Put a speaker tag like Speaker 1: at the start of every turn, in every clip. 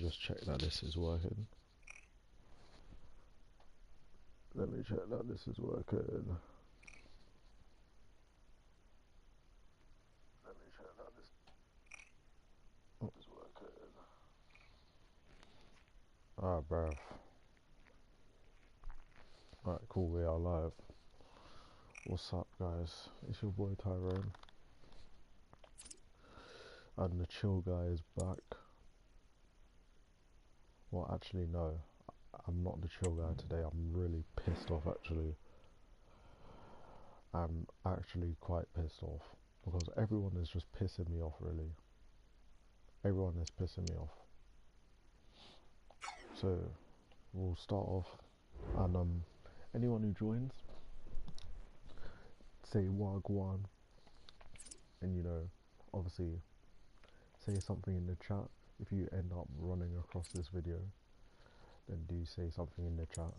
Speaker 1: just check that this is working. Let me check that this is working. Let me check that this is working. Alright, bruv. Alright, cool, we are live. What's up, guys? It's your boy Tyrone. And the chill guy is back. Well, actually, no. I'm not the chill guy today. I'm really pissed off, actually. I'm actually quite pissed off. Because everyone is just pissing me off, really. Everyone is pissing me off. So, we'll start off. And, anyone who joins, say wagwan. And, you know, obviously, say something in the chat. If you end up running across this video, then do say something in the chat.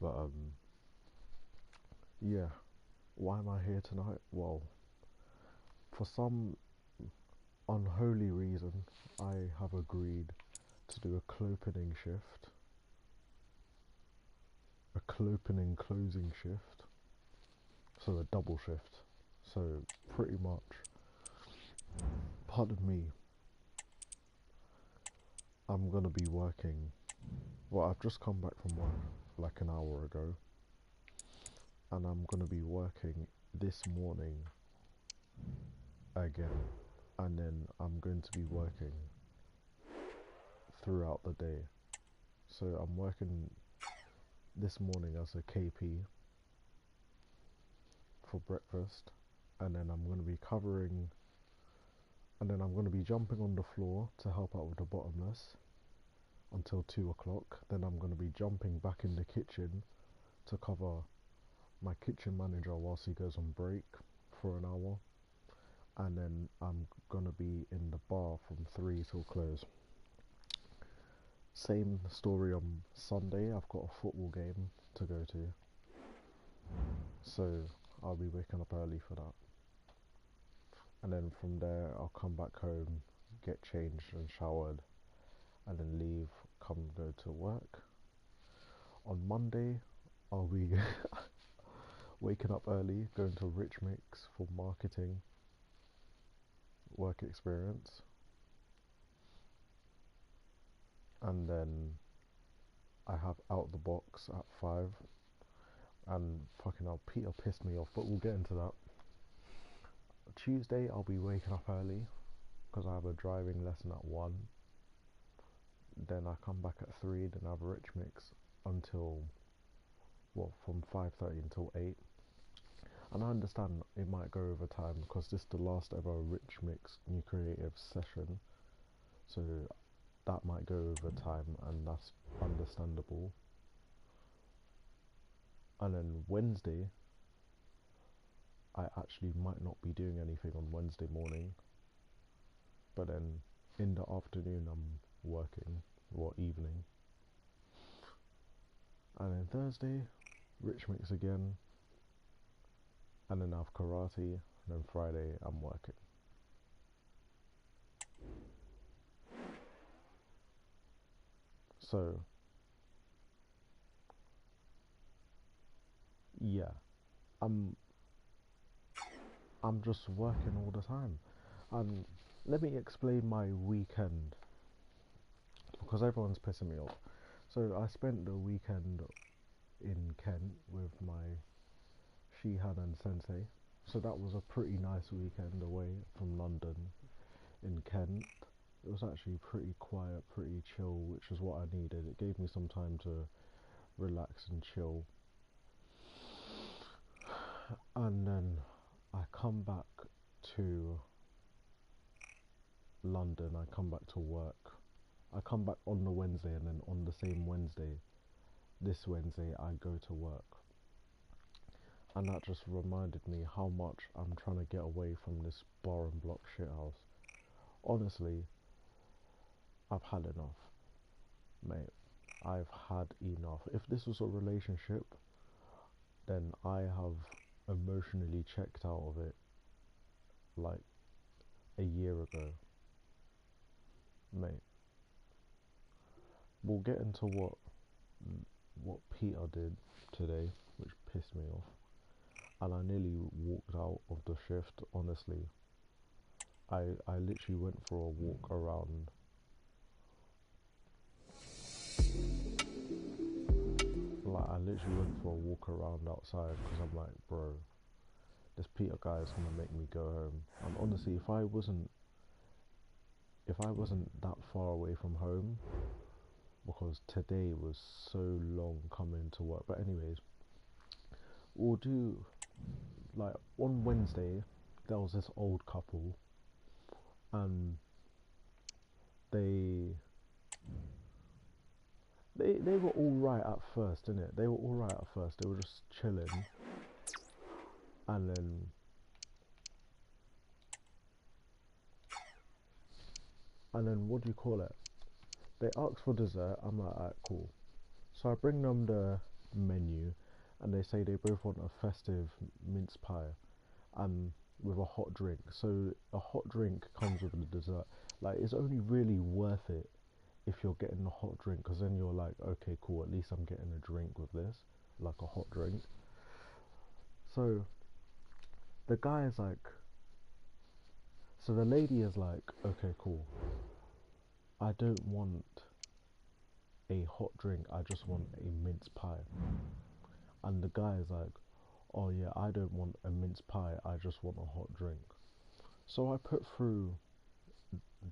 Speaker 1: But, yeah. Why am I here tonight? Well, for some unholy reason, I have agreed to do a clopening shift. A clopening closing shift. So a double shift. So pretty much, pardon me, I'm gonna be working. Well, I've just come back from work like an hour ago. And I'm gonna be working this morning again. And then I'm going to be working throughout the day. So I'm working this morning as a KP for breakfast, and then I'm going to be covering, and then I'm going to be jumping on the floor to help out with the bottomless until 2 o'clock. Then I'm going to be jumping back in the kitchen to cover my kitchen manager whilst he goes on break for an hour, and then I'm going to be in the bar from 3 till close. Same story on Sunday. I've got a football game to go to, so I'll be waking up early for that. And then from there I'll come back home, get changed and showered, and then leave, come go to work. On Monday I'll be waking up early, going to Rich Mix for marketing work experience. And then I have out the box at 5, and fucking hell, Peter pissed me off, but we'll get into that. Tuesday I'll be waking up early because I have a driving lesson at 1. Then I come back at 3, then I have a Rich Mix until, well, from 5:30 until 8. And I understand it might go over time because this is the last ever Rich Mix New Creative session, so that might go over time, and that's understandable. And then Wednesday, I actually might not be doing anything on Wednesday morning, but then in the afternoon I'm working, or evening. And then Thursday, Rich Mix again, and then I have karate, and then Friday I'm working. So yeah, I'm just working all the time. And let me explain my weekend, because everyone's pissing me off. So I spent the weekend in Kent with my Shihan and Sensei. So that was a pretty nice weekend away from London in Kent. It was actually pretty quiet, pretty chill, which is what I needed. It gave me some time to relax and chill. And then I come back to London, I come back to work. I come back on the Wednesday, and then on the same Wednesday, this Wednesday, I go to work. And that just reminded me how much I'm trying to get away from this bar and block shithouse. Honestly, I've had enough, mate. I've had enough. If this was a relationship, then I have emotionally checked out of it like a year ago, mate. we'll get into what Peter did today, which pissed me off, and I nearly walked out of the shift. Honestly, I literally went for a walk around. Like, I literally went for a walk around outside because I'm like, bro, this Peter guy is gonna make me go home. And honestly, if I wasn't that far away from home, because today was so long coming to work. But anyways, we'll do, like, on Wednesday there was this old couple, and they they were all right at first, innit? They were all right at first. They were just chilling, and then what do you call it? They asked for dessert. I'm like, alright, cool. So I bring them the menu, and they say they both want a festive mince pie, with a hot drink. So a hot drink comes with the dessert. Like, it's only really worth it if you're getting a hot drink, because then you're like, okay, cool. At least I'm getting a drink with this, like a hot drink. So the guy is like, so the lady is like, okay, cool. I don't want a hot drink. I just want a mince pie. And the guy is like, oh yeah, I don't want a mince pie. I just want a hot drink. So I put through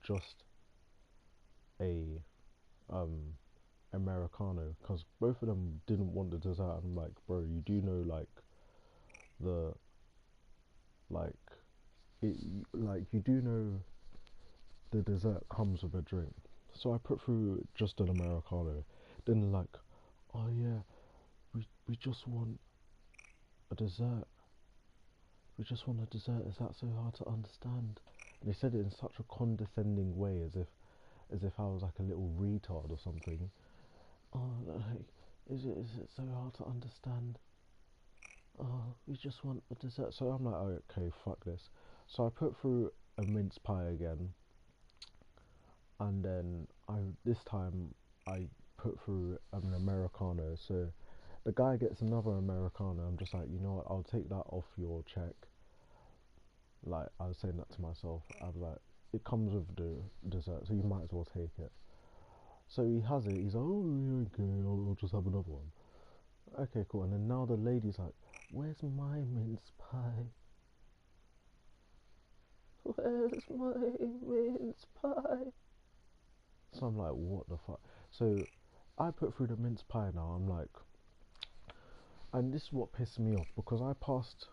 Speaker 1: just a Americano, because both of them didn't want the dessert. I'm like, bro, you do know, like, the like it like you do know the dessert comes with a drink. So I put through just an Americano. Then they're like, oh yeah, we just want a dessert. We just want a dessert. Is that so hard to understand? And they said it in such a condescending way, as if I was like a little retard or something. Oh, like, is it so hard to understand? Oh, we just want a dessert. So I'm like, oh, okay, fuck this. So I put through a mince pie again, and then this time I put through an Americano. So the guy gets another Americano. I'm just like, you know what? I'll take that off your check. Like, I was saying that to myself. I was like, it comes with the dessert, so you might as well take it. So he has it. He's like, oh, yeah, okay, I'll just have another one. Okay, cool. And then now the lady's like, where's my mince pie? Where's my mince pie? So I'm like, what the fuck? So I put through the mince pie now. I'm like, and this is what pissed me off, because I passed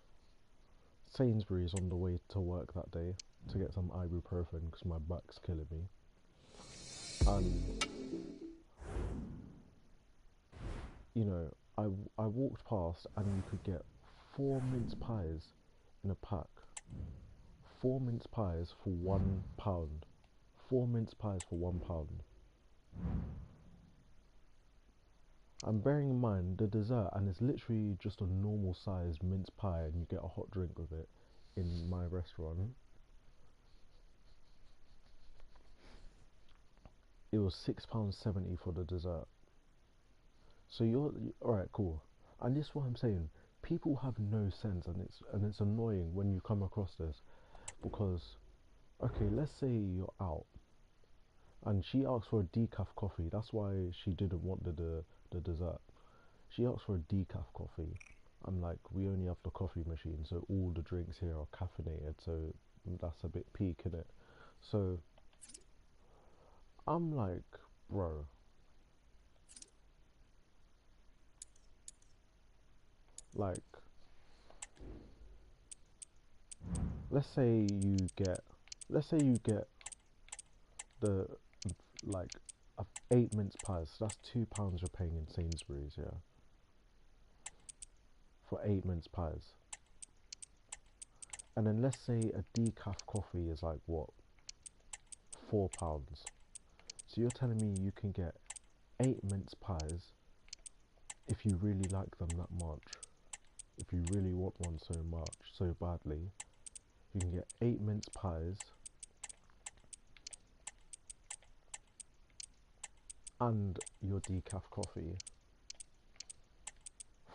Speaker 1: Sainsbury's on the way to work that day to get some ibuprofen because my back's killing me. And, you know, I walked past, and you could get 4 mince pies in a pack. 4 mince pies for £1. 4 mince pies for £1. I'm bearing in mind the dessert, and it's literally just a normal sized mince pie, and you get a hot drink with it in my restaurant. It was £6.70 for the dessert. So you're alright, cool. And this is what I'm saying. People have no sense, and it's annoying when you come across this, because, okay, let's say you're out and she asked for a decaf coffee. That's why she didn't want the dessert. She asked for a decaf coffee. I'm like, we only have the coffee machine, so all the drinks here are caffeinated, so that's a bit peak, innit? So I'm like, bro, like, let's say you get, let's say you get the, like, 8 mince pies. So that's £2 you're paying in Sainsbury's, yeah, for 8 mince pies. And then let's say a decaf coffee is like, what, £4. So you're telling me you can get 8 mince pies if you really like them that much, if you really want one so much, so badly, you can get 8 mince pies and your decaf coffee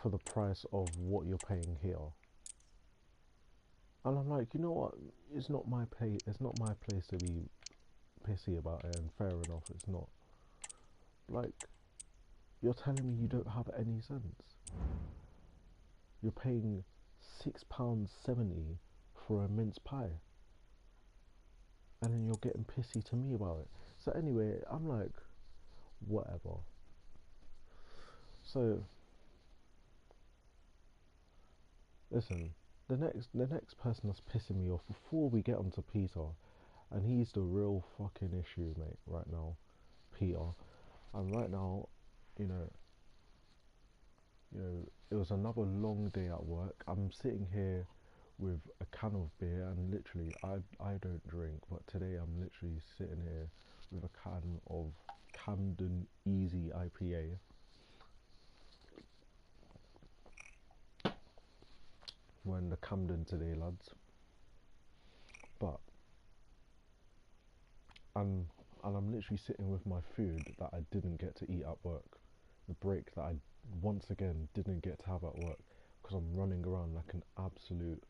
Speaker 1: for the price of what you're paying here. And I'm like, you know what? It's not my place. It's not my place to be pissy about it. And fair enough, it's not. Like, you're telling me you don't have any sense. You're paying £6.70 for a mince pie, and then you're getting pissy to me about it. So anyway, I'm like, whatever. So listen, the next person that's pissing me off before we get onto Peter, and he's the real fucking issue, mate. Right now, Peter, and right now, you know, it was another long day at work. I'm sitting here with a can of beer, and literally, I don't drink, but today I'm literally sitting here with a can of Camden Easy IPA. We're in the Camden today, lads. But and I'm literally sitting with my food that I didn't get to eat at work. The break that I once again didn't get to have at work because I'm running around like an absolute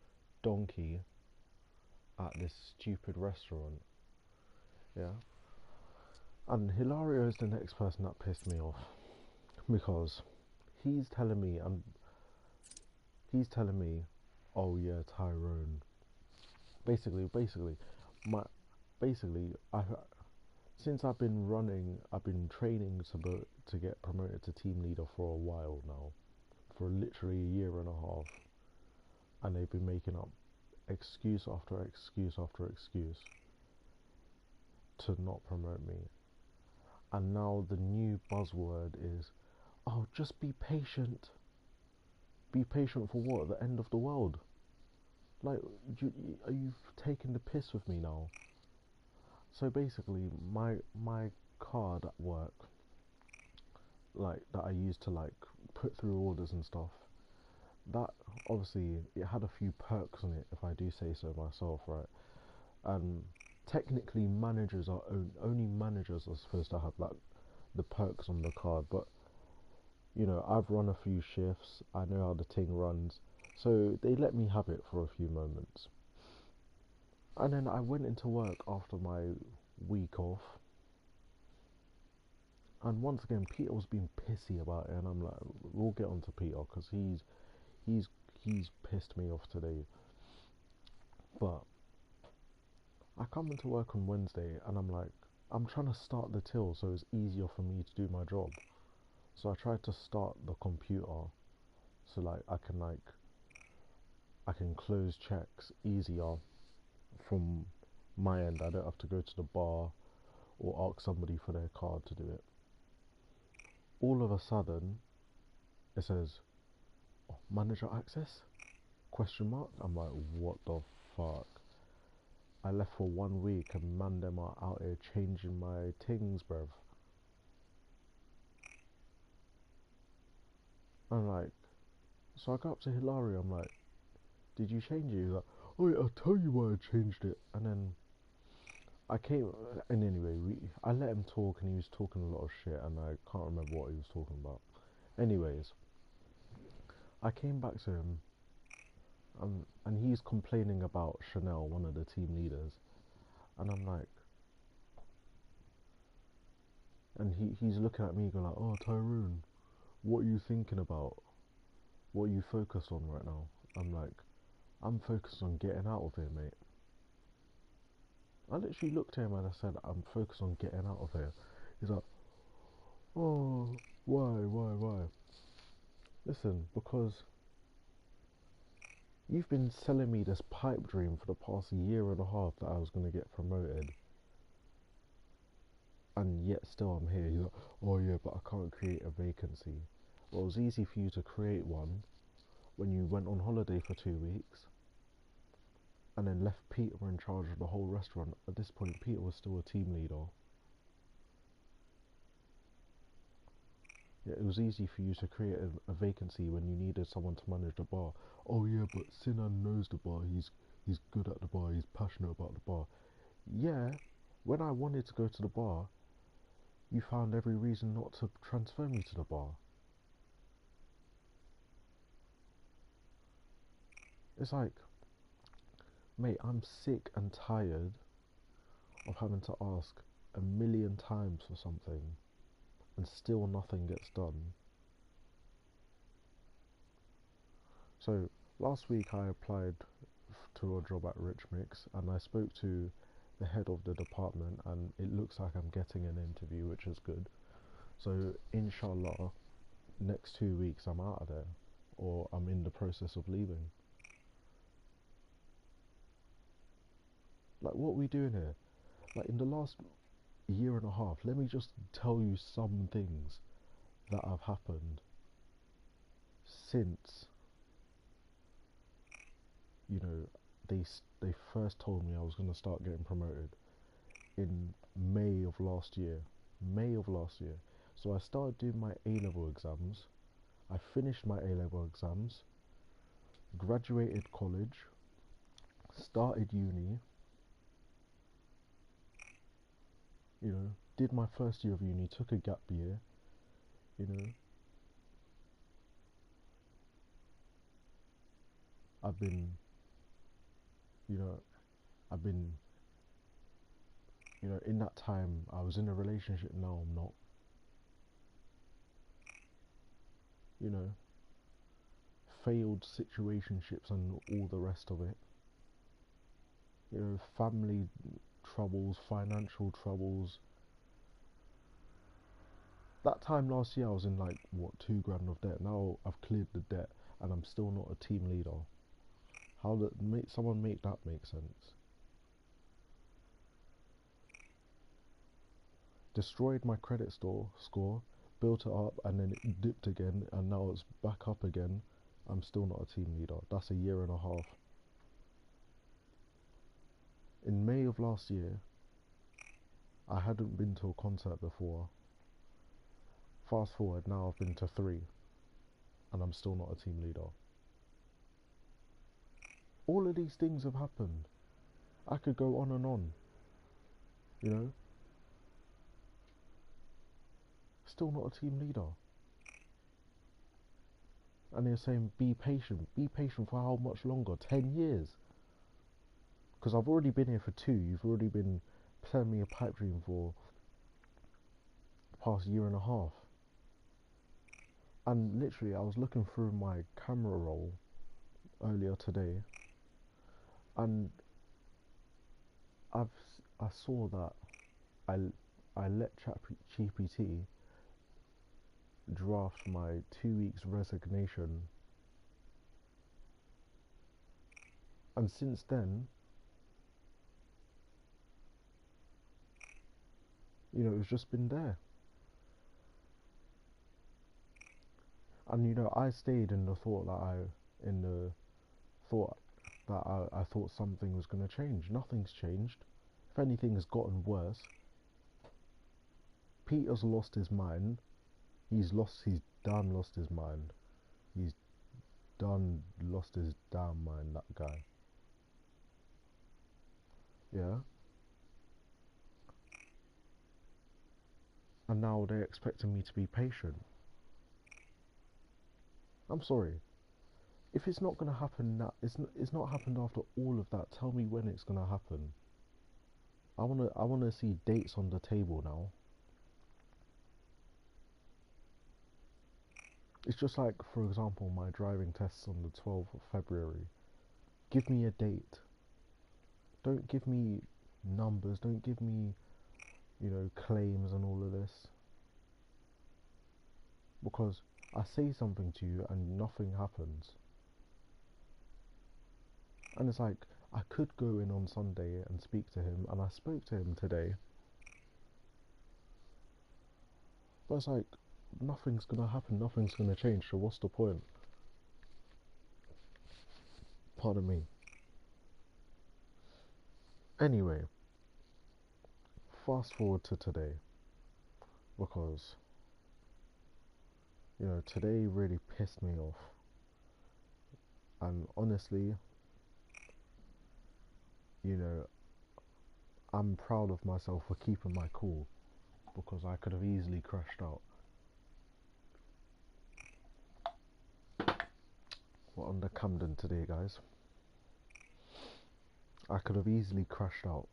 Speaker 1: donkey at this stupid restaurant. Yeah. And Hilario is the next person that pissed me off because he's telling me he's telling me, oh yeah, Tyrone. Basically, my I since I've been training to get promoted to team leader for a while now, for literally a year and a half, and they've been making up excuse after excuse after excuse to not promote me. And now the new buzzword is, oh, just be patient. Be patient for what? The end of the world? Like, are you taking the piss with me now? So basically, my card at work, like that I used to like put through orders and stuff, that obviously it had a few perks on it, if I do say so myself, right? And technically, only managers are supposed to have like the perks on the card, but I've run a few shifts. I know how the thing runs, so they let me have it for a few moments. And then I went into work after my week off, and once again Peter was being pissy about it, and I'm like, we'll get on to Peter because he's he's pissed me off today. But I come into work on Wednesday, and I'm like, I'm trying to start the till so it's easier for me to do my job. So I tried to start the computer so like I can close checks easier from my end. I don't have to go to the bar or ask somebody for their card to do it. All of a sudden, it says, oh, manager access? Question mark? I'm like, what the fuck? I left for 1 week and man them are out here changing my things, bruv. I'm like, so I go up to Hilario, I'm like, did you change it? He's like, oh yeah, I'll tell you why I changed it. And then I came, and anyway, I let him talk and he was talking a lot of shit and I can't remember what he was talking about. Anyways, I came back to him, and he's complaining about Chanel, one of the team leaders, and I'm like, and he's looking at me going like, oh Tyrone, what are you thinking about? What are you focused on right now? I'm like, I'm focused on getting out of here, mate. I literally looked at him and I said, I'm focused on getting out of here. He's like, oh, why? Listen, because you've been selling me this pipe dream for the past year and a half that I was going to get promoted, and yet still I'm here. He's like, oh yeah, but I can't create a vacancy. Well, it was easy for you to create one when you went on holiday for 2 weeks and then left Peter in charge of the whole restaurant. At this point, Peter was still a team leader. Yeah, it was easy for you to create a vacancy when you needed someone to manage the bar. Oh yeah, but Sinan knows the bar. He's good at the bar. He's passionate about the bar. Yeah, when I wanted to go to the bar, You found every reason not to transfer me to the bar. It's like, mate, I'm sick and tired of having to ask a million times for something and still nothing gets done. So last week I applied to a job at Rich Mix and I spoke to the head of the department and it looks like I'm getting an interview, which is good. So inshallah, next 2 weeks I'm out of there, or I'm in the process of leaving. Like, what are we doing here? Like, in the last year and a half, let me just tell you some things that have happened since, you know, they first told me I was going to start getting promoted in May of last year. May of last year. So I started doing my A-level exams. I finished my A-level exams, graduated college, started uni, did my first year of uni, took a gap year, you know. I've been, you know, I've been, in that time, I was in a relationship, now I'm not, you know, failed situationships and all the rest of it, family troubles, financial troubles. That time last year, I was in like, what, 2 grand of debt. Now I've cleared the debt and I'm still not a team leader. How did someone make that make sense? Destroyed my credit score, built it up, and then it dipped again, and now it's back up again. I'm still not a team leader. That's a year and a half. In May of last year, I hadn't been to a concert before. Fast forward, now I've been to 3, and I'm still not a team leader. All of these things have happened. I could go on and on, you know. Still not a team leader. And they're saying, be patient. Be patient for how much longer? 10 years. Because I've already been here for 2. You've already been telling me a pipe dream for the past year and a half. And literally, I was looking through my camera roll earlier today, and I saw that I let ChatGPT draft my 2 weeks resignation, and since then, it's just been there. And I stayed in the thought in the thought that I thought something was going to change. Nothing's changed. If anything, has gotten worse. Peter's lost his mind. He's done lost his mind. He's done lost his damn mind, that guy. Yeah? And now they're expecting me to be patient. I'm sorry. If it's not going to happen now, it's not happened after all of that. Tell me when it's going to happen. I wanna see dates on the table now. It's just like, for example, my driving tests on the 12th of February. Give me a date. Don't give me numbers. Don't give me, claims and all of this. Because I say something to you and nothing happens. And it's like, I could go in on Sunday and speak to him, and I spoke to him today. But it's like, nothing's gonna happen, nothing's gonna change, so what's the point? Pardon me. Anyway, fast forward to today, because, today really pissed me off. And honestly, you know, I'm proud of myself for keeping my cool. because I could have easily crashed out. We're on the Camden today, guys. I could have easily crashed out.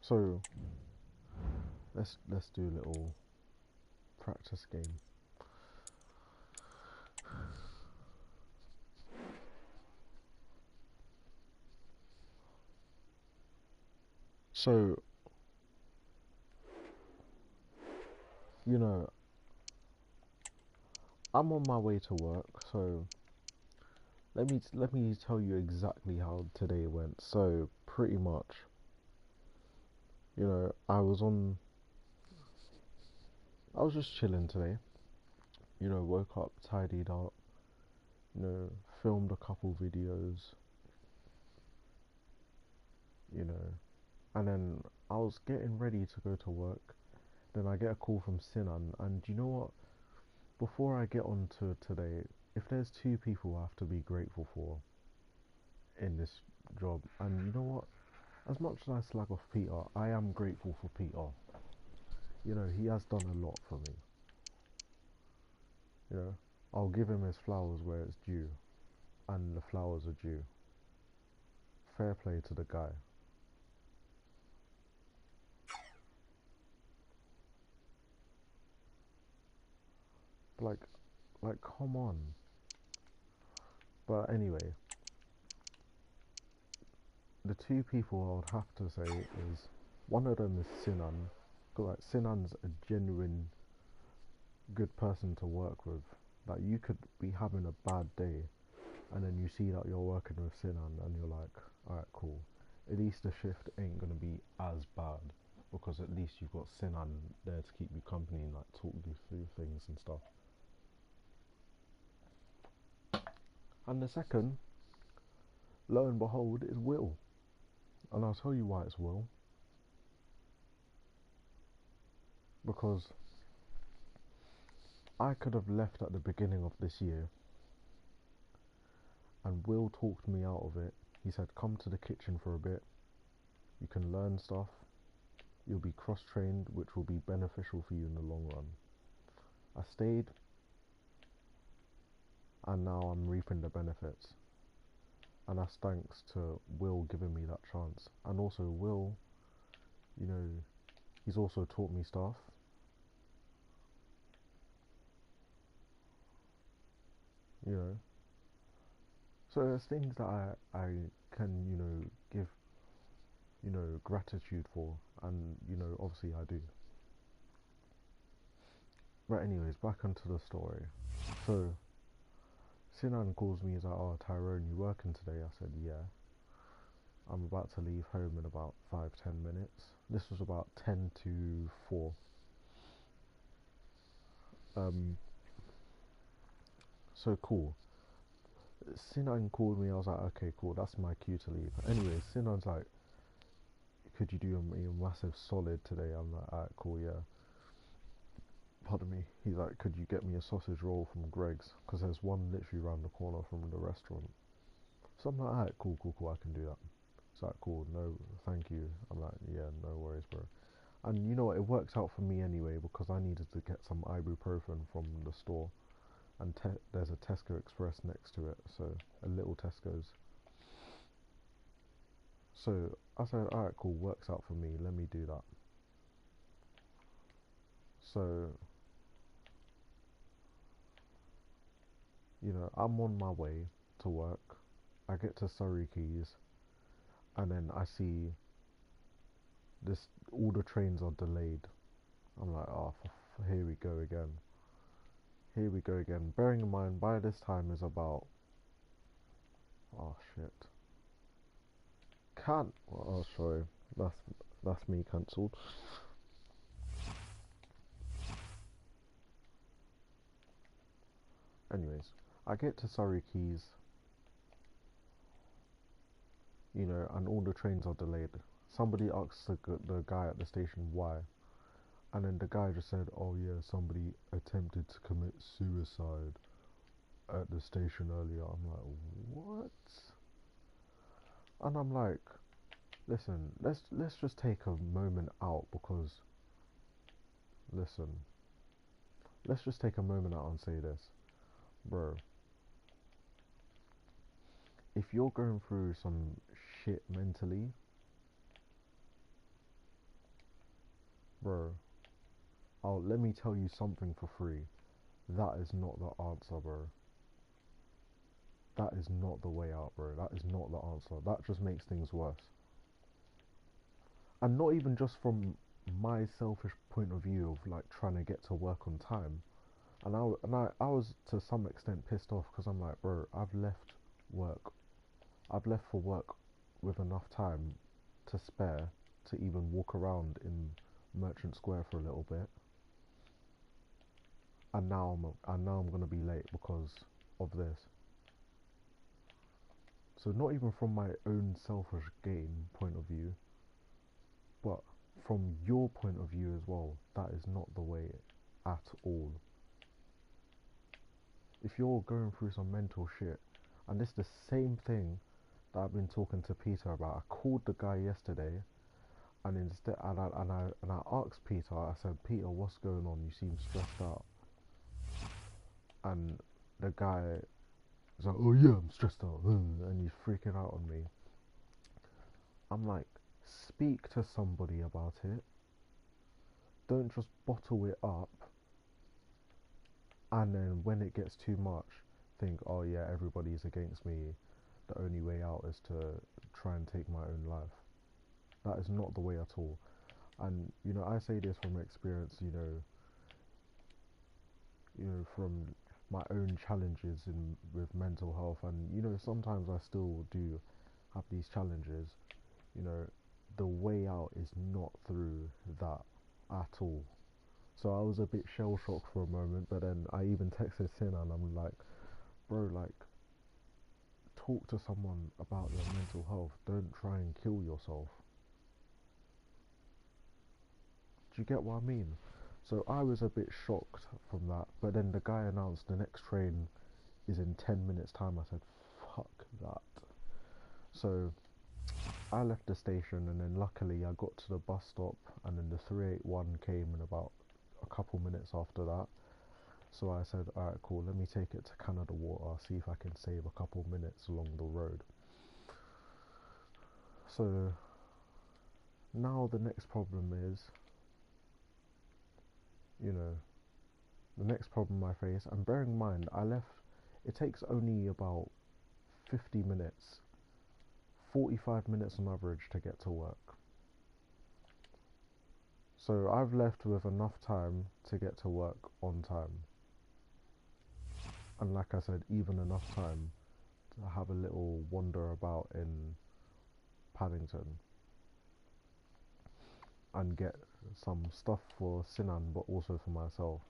Speaker 1: So let's do a little practice game. So, you know, I'm on my way to work, so let me tell you exactly how today went. So, pretty much, you know, I was just chilling today. You know, woke up, tidied up, you know, filmed a couple videos, you know, and then I was getting ready to go to work. Then I get a call from Sinan, and you know what? Before I get on to today, if there's two people I have to be grateful for in this job, and you know what? As much as I slag off Peter, I am grateful for Peter. You know, he has done a lot for me. You know, I'll give him his flowers where it's due, and the flowers are due. Fair play to the guy. Like, come on. But anyway, the two people I would have to say is one of them is Sinan. Cause like Sinan's a genuine good person to work with. Like you could be having a bad day, and then you see that you're working with Sinan, and you're like, alright, cool. At least the shift ain't gonna be as bad because at least you've got Sinan there to keep you company and like talk you through things and stuff. And the second, lo and behold, is Will. And I'll tell you why it's Will. Because I could have left at the beginning of this year, and Will talked me out of it. He said, come to the kitchen for a bit. You can learn stuff. You'll be cross-trained, which will be beneficial for you in the long run. I stayed, and now I'm reaping the benefits. And that's thanks to Will giving me that chance. And also Will, you know, he's also taught me stuff. You know, so there's things that I can, you know, give, you know, gratitude for, and you know, obviously I do. But anyways, back onto the story. So Sinan calls me. He's like, "Oh, Tyrone, you working today?" I said, "Yeah." I'm about to leave home in about 5-10 minutes. This was about 10 to 4. Um, so cool. Sinan called me. I was like, "Okay, cool. That's my cue to leave." Anyways, Sinan's like, "Could you do me a massive solid today?" I'm like, "Alright, cool, yeah." Pardon me. He's like, "Could you get me a sausage roll from Greg's? Because there's one literally around the corner from the restaurant." So I'm like, "Alright, cool, cool, cool. I can do that." It's like, "Cool, no, thank you." I'm like, "Yeah, no worries, bro." And you know what? It works out for me anyway because I needed to get some ibuprofen from the store, and there's a Tesco Express next to it, so a little Tesco's. So I said, "Alright, cool. Works out for me. Let me do that." So you know, I'm on my way to work. I get to Surrey Quays, and then I see this. All the trains are delayed. I'm like, "Oh, here we go again. Here we go again." Bearing in mind, by this time is about, oh shit, can't. Oh, sorry, that's me cancelled. Anyways, I get to Surrey Quays, you know, and all the trains are delayed. Somebody asks the guy at the station why, and then the guy just said, "Oh yeah, somebody attempted to commit suicide at the station earlier." I'm like, "What?" And I'm like, Listen, let's just take a moment out because listen, let's just take a moment out and say this, bro. If you're going through some shit mentally, bro, let me tell you something for free. That is not the answer, bro. That is not the way out, bro. That is not the answer. That just makes things worse. And not even just from my selfish point of view of like trying to get to work on time. I was to some extent pissed off because I'm like, bro, work. I've left for work with enough time to spare to even walk around in Merchant Square for a little bit, and now I'm gonna be late because of this. So not even from my own selfish gain point of view, but from your point of view as well, that is not the way at all. If you're going through some mental shit, and this is the same thing that I've been talking to Peter about. I called the guy yesterday, and instead, and I asked Peter. I said, Peter, what's going on? You seem stressed out. And the guy was like, oh yeah, I'm stressed out, and he's freaking out on me. I'm like, speak to somebody about it. Don't just bottle it up, and then when it gets too much, think, oh yeah, everybody's against me. The only way out is to try and take my own life. That is not the way at all. And I say this from experience. From my own challenges in with mental health, and sometimes I still do have these challenges. You know, the way out is not through that at all. So I was a bit shell shocked for a moment, but then I even texted Sina and I'm like, bro, like, talk to someone about your mental health. Don't try and kill yourself. Do you get what I mean? So I was a bit shocked from that, but then the guy announced the next train is in 10 minutes time. I said, fuck that. So I left the station, and then luckily I got to the bus stop, and then the 381 came in about a couple minutes after that. So I said, alright, cool, let me take it to Canada Water, see if I can save a couple minutes along the road. So now the next problem is, you know, the next problem I face, and bearing in mind, it takes only about 50 minutes, 45 minutes on average to get to work. So I've left with enough time to get to work on time. And like I said, even enough time to have a little wander about in Paddington and get some stuff for Sinan, but also for myself.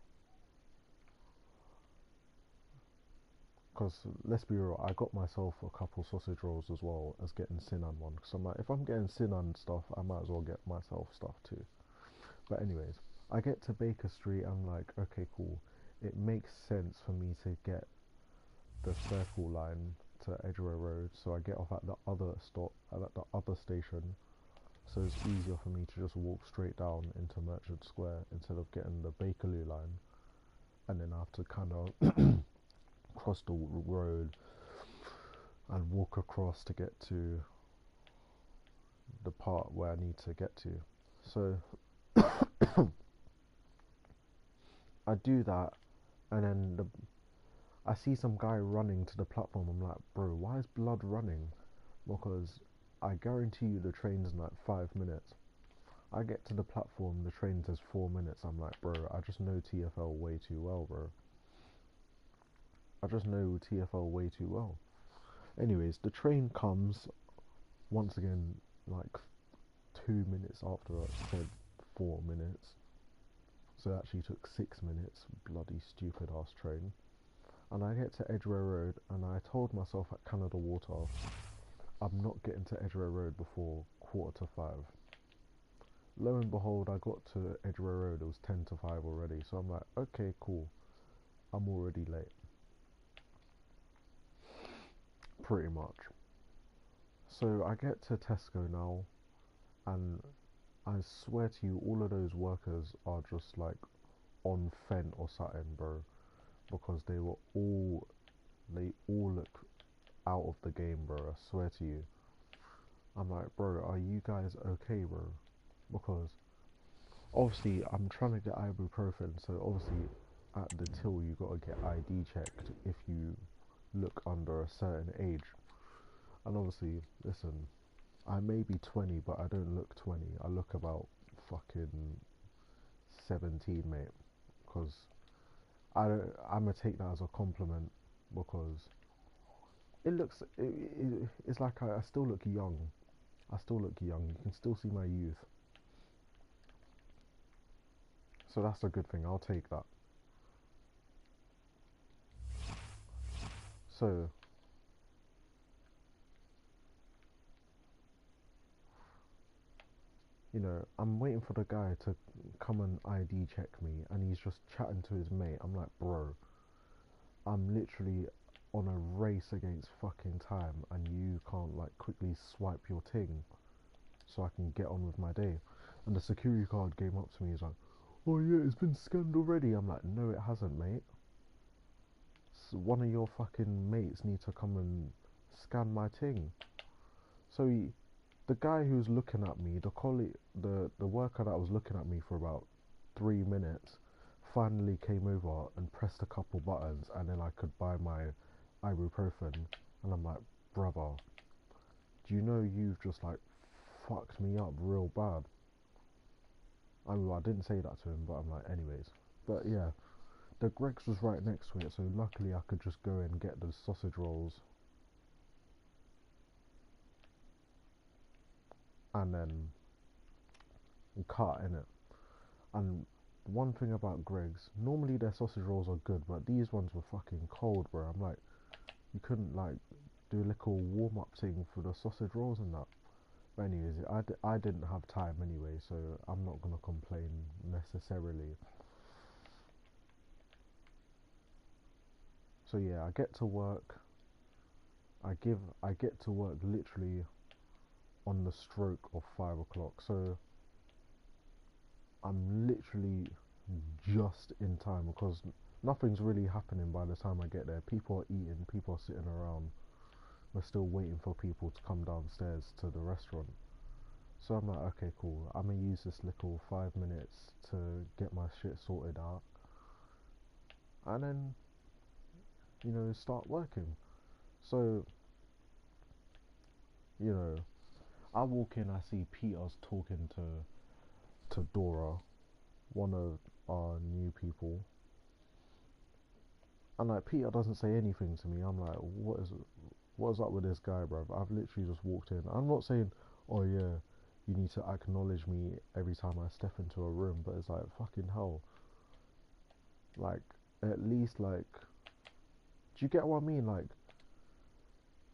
Speaker 1: Because let's be real, I got myself a couple sausage rolls as well as getting Sinan one. Because I'm like, if I'm getting Sinan stuff, I might as well get myself stuff too. But anyways, I get to Baker Street. I'm like, okay, cool. It makes sense for me to get the circle line to Edgware Road, so I get off at the other stop, at the other station, so it's easier for me to just walk straight down into Merchant Square instead of getting the Bakerloo line, and then I have to kind of cross the road and walk across to get to the part where I need to get to. So I do that, and then I see some guy running to the platform. I'm like, bro, why is blood running? Because I guarantee you the train's in like 5 minutes. I get to the platform, the train says 4 minutes. I'm like, bro, I just know TFL way too well, bro. I just know TFL way too well. Anyways, the train comes once again, like 2 minutes after it said 4 minutes. So it actually took 6 minutes. Bloody stupid ass train. And I get to Edgware Road, and I told myself at Canada Water, I'm not getting to Edgware Road before 4:45. Lo and behold, I got to Edgware Road, it was 10 to 5 already. So I'm like, okay, cool. I'm already late. Pretty much. So I get to Tesco now. and I swear to you, all of those workers are just like on Fent or something, bro, because they all look out of the game, bro. I swear to you. I'm like, bro, are you guys okay, bro? Because obviously I'm trying to get ibuprofen, so obviously at the till you gotta get ID checked if you look under a certain age. And obviously, listen, I may be 20, but I don't look 20. I look about fucking 17, mate. Because I'm gonna take that as a compliment because it's like I still look young. I still look young. You can still see my youth. So that's a good thing. I'll take that. So, I'm waiting for the guy to come and ID check me, and he's just chatting to his mate. I'm like, bro, I'm literally on a race against fucking time, and you can't like quickly swipe your ting so I can get on with my day. And the security guard came up to me. He's like, "Oh yeah, it's been scanned already." I'm like, "No, it hasn't, mate. One of your fucking mates need to come and scan my ting." So the guy who's looking at me, the worker that was looking at me for about 3 minutes, finally came over and pressed a couple buttons, and then I could buy my ibuprofen. And I'm like, brother, do you know you've just like fucked me up real bad? I mean, well, I didn't say that to him, but I'm like, anyways. But yeah, the Greggs was right next to it, so luckily I could just go and get the sausage rolls and then cut in it. And one thing about Greggs, normally their sausage rolls are good, but these ones were fucking cold, bro. I'm like, you couldn't like do a little warm up thing for the sausage rolls and that. But anyways, I didn't have time anyway, so I'm not gonna complain necessarily. So yeah, I get to work. I get to work literally on the stroke of 5 o'clock. So I'm literally just in time because nothing's really happening by the time I get there. People are eating, people are sitting around. We're still waiting for people to come downstairs to the restaurant. So I'm like, okay, cool. I'm gonna use this little 5 minutes to get my shit sorted out and then, start working. So, you know, I walk in, I see Peter's talking to Dora, one of our new people. And like Peter doesn't say anything to me. I'm like, what is up with this guy, bruv? I've literally just walked in. I'm not saying, oh yeah, you need to acknowledge me every time I step into a room, but it's like fucking hell. Like, at least like, do you get what I mean? Like,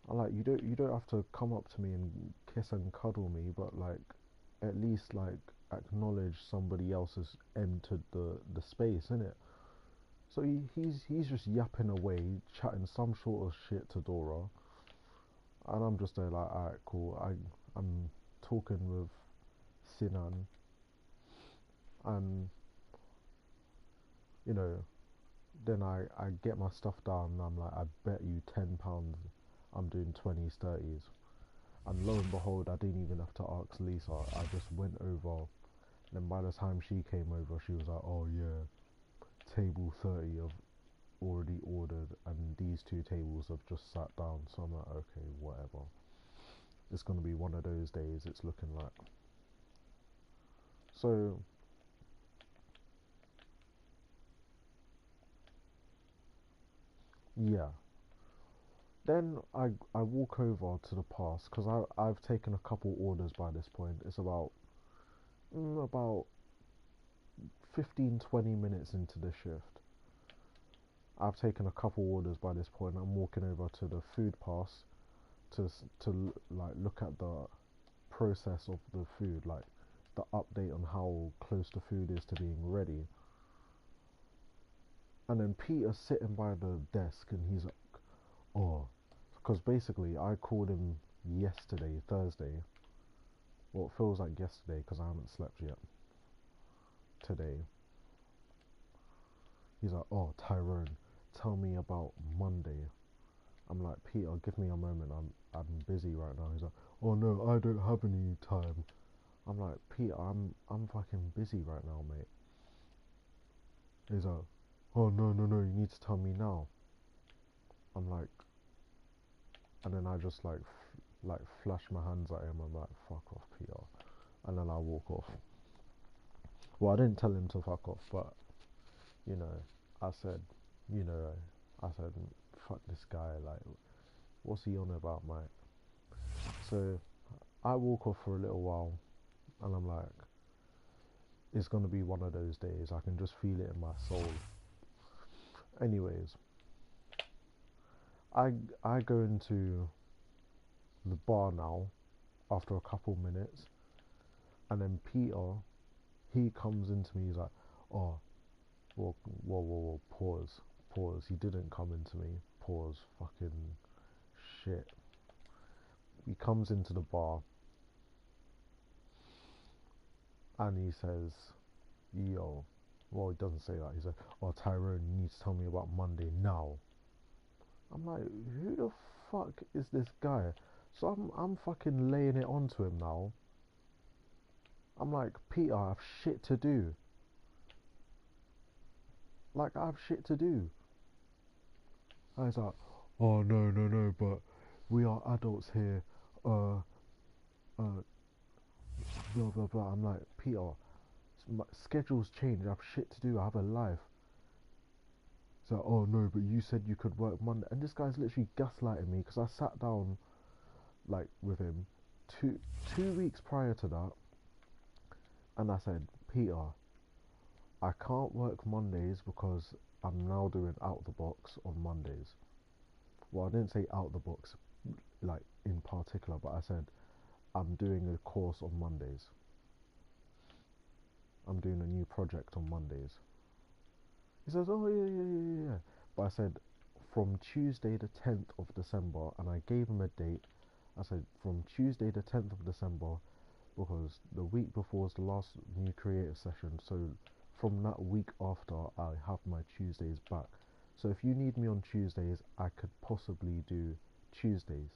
Speaker 1: I like you don't have to come up to me and kiss and cuddle me, but like, at least like acknowledge somebody else has entered the space, innit? So he's just yapping away, chatting some sort of shit to Dora, and I'm just there like, alright, cool. I'm talking with Sinan, and you know, then I get my stuff down, and I'm like, I bet you £10 I'm doing 20s, 30s, and lo and behold, I didn't even have to ask Lisa. I just went over. And then by the time she came over, she was like, oh yeah, table 30 of already ordered and these two tables have just sat down. So I'm like, okay, whatever. It's gonna be one of those days, it's looking like. So yeah, then I walk over to the pass because I've taken a couple orders by this point. It's about 15-20 minutes into the shift. I've taken a couple orders by this point. I'm walking over to the food pass to like look at the process of the food, like the update on how close the food is to being ready. And then Peter's sitting by the desk and he's like, oh, because basically I called him yesterday, Thursday, Well, it feels like yesterday because I haven't slept yet. Today, he's like, "Oh, Tyrone, tell me about Monday." I'm like, "Peter, give me a moment. I'm busy right now." He's like, "Oh no, I don't have any time." I'm like, "Peter, I'm fucking busy right now, mate." He's like, "Oh no, you need to tell me now." I'm like, and then I just like flash my hands at him. I'm like, "Fuck off, Peter," and then I walk off. Well, I didn't tell him to fuck off, but you know, I said, you know, I said, "Fuck this guy. Like, what's he on about, mate?" So I walk off for a little while, and I'm like, it's gonna be one of those days. I can just feel it in my soul. Anyways, I I go into the bar now after a couple minutes, and then Peter, he comes into me. He's like, "Oh, whoa, pause. He didn't come into me. Pause. Fucking shit." He comes into the bar and he says, "Yo." Well, he doesn't say that. He said, "Oh, Tyrone, you need to tell me about Monday now." I'm like, who the fuck is this guy? So I'm fucking laying it onto him now. I'm like, "Peter, I have shit to do. Like, I have shit to do." And he's like, "Oh no, but we are adults here. Uh, uh, blah blah blah." I'm like, "Peter, my schedules change. I have shit to do. I have a life." So, "Oh no, but you said you could work Monday," and this guy's literally gaslighting me because I sat down like with him two weeks prior to that, and I said, "Peter, I can't work Mondays because I'm now doing out the box on Mondays." Well, I didn't say out the box like in particular, but I said I'm doing a course on Mondays. I'm doing a new project on Mondays. He says, "Oh yeah." But I said from Tuesday the 10th of December, and I gave him a date. I said from Tuesday the 10th of December because the week before was the last new creative session. So from that week after, I have my Tuesdays back. So if you need me on Tuesdays, I could possibly do Tuesdays.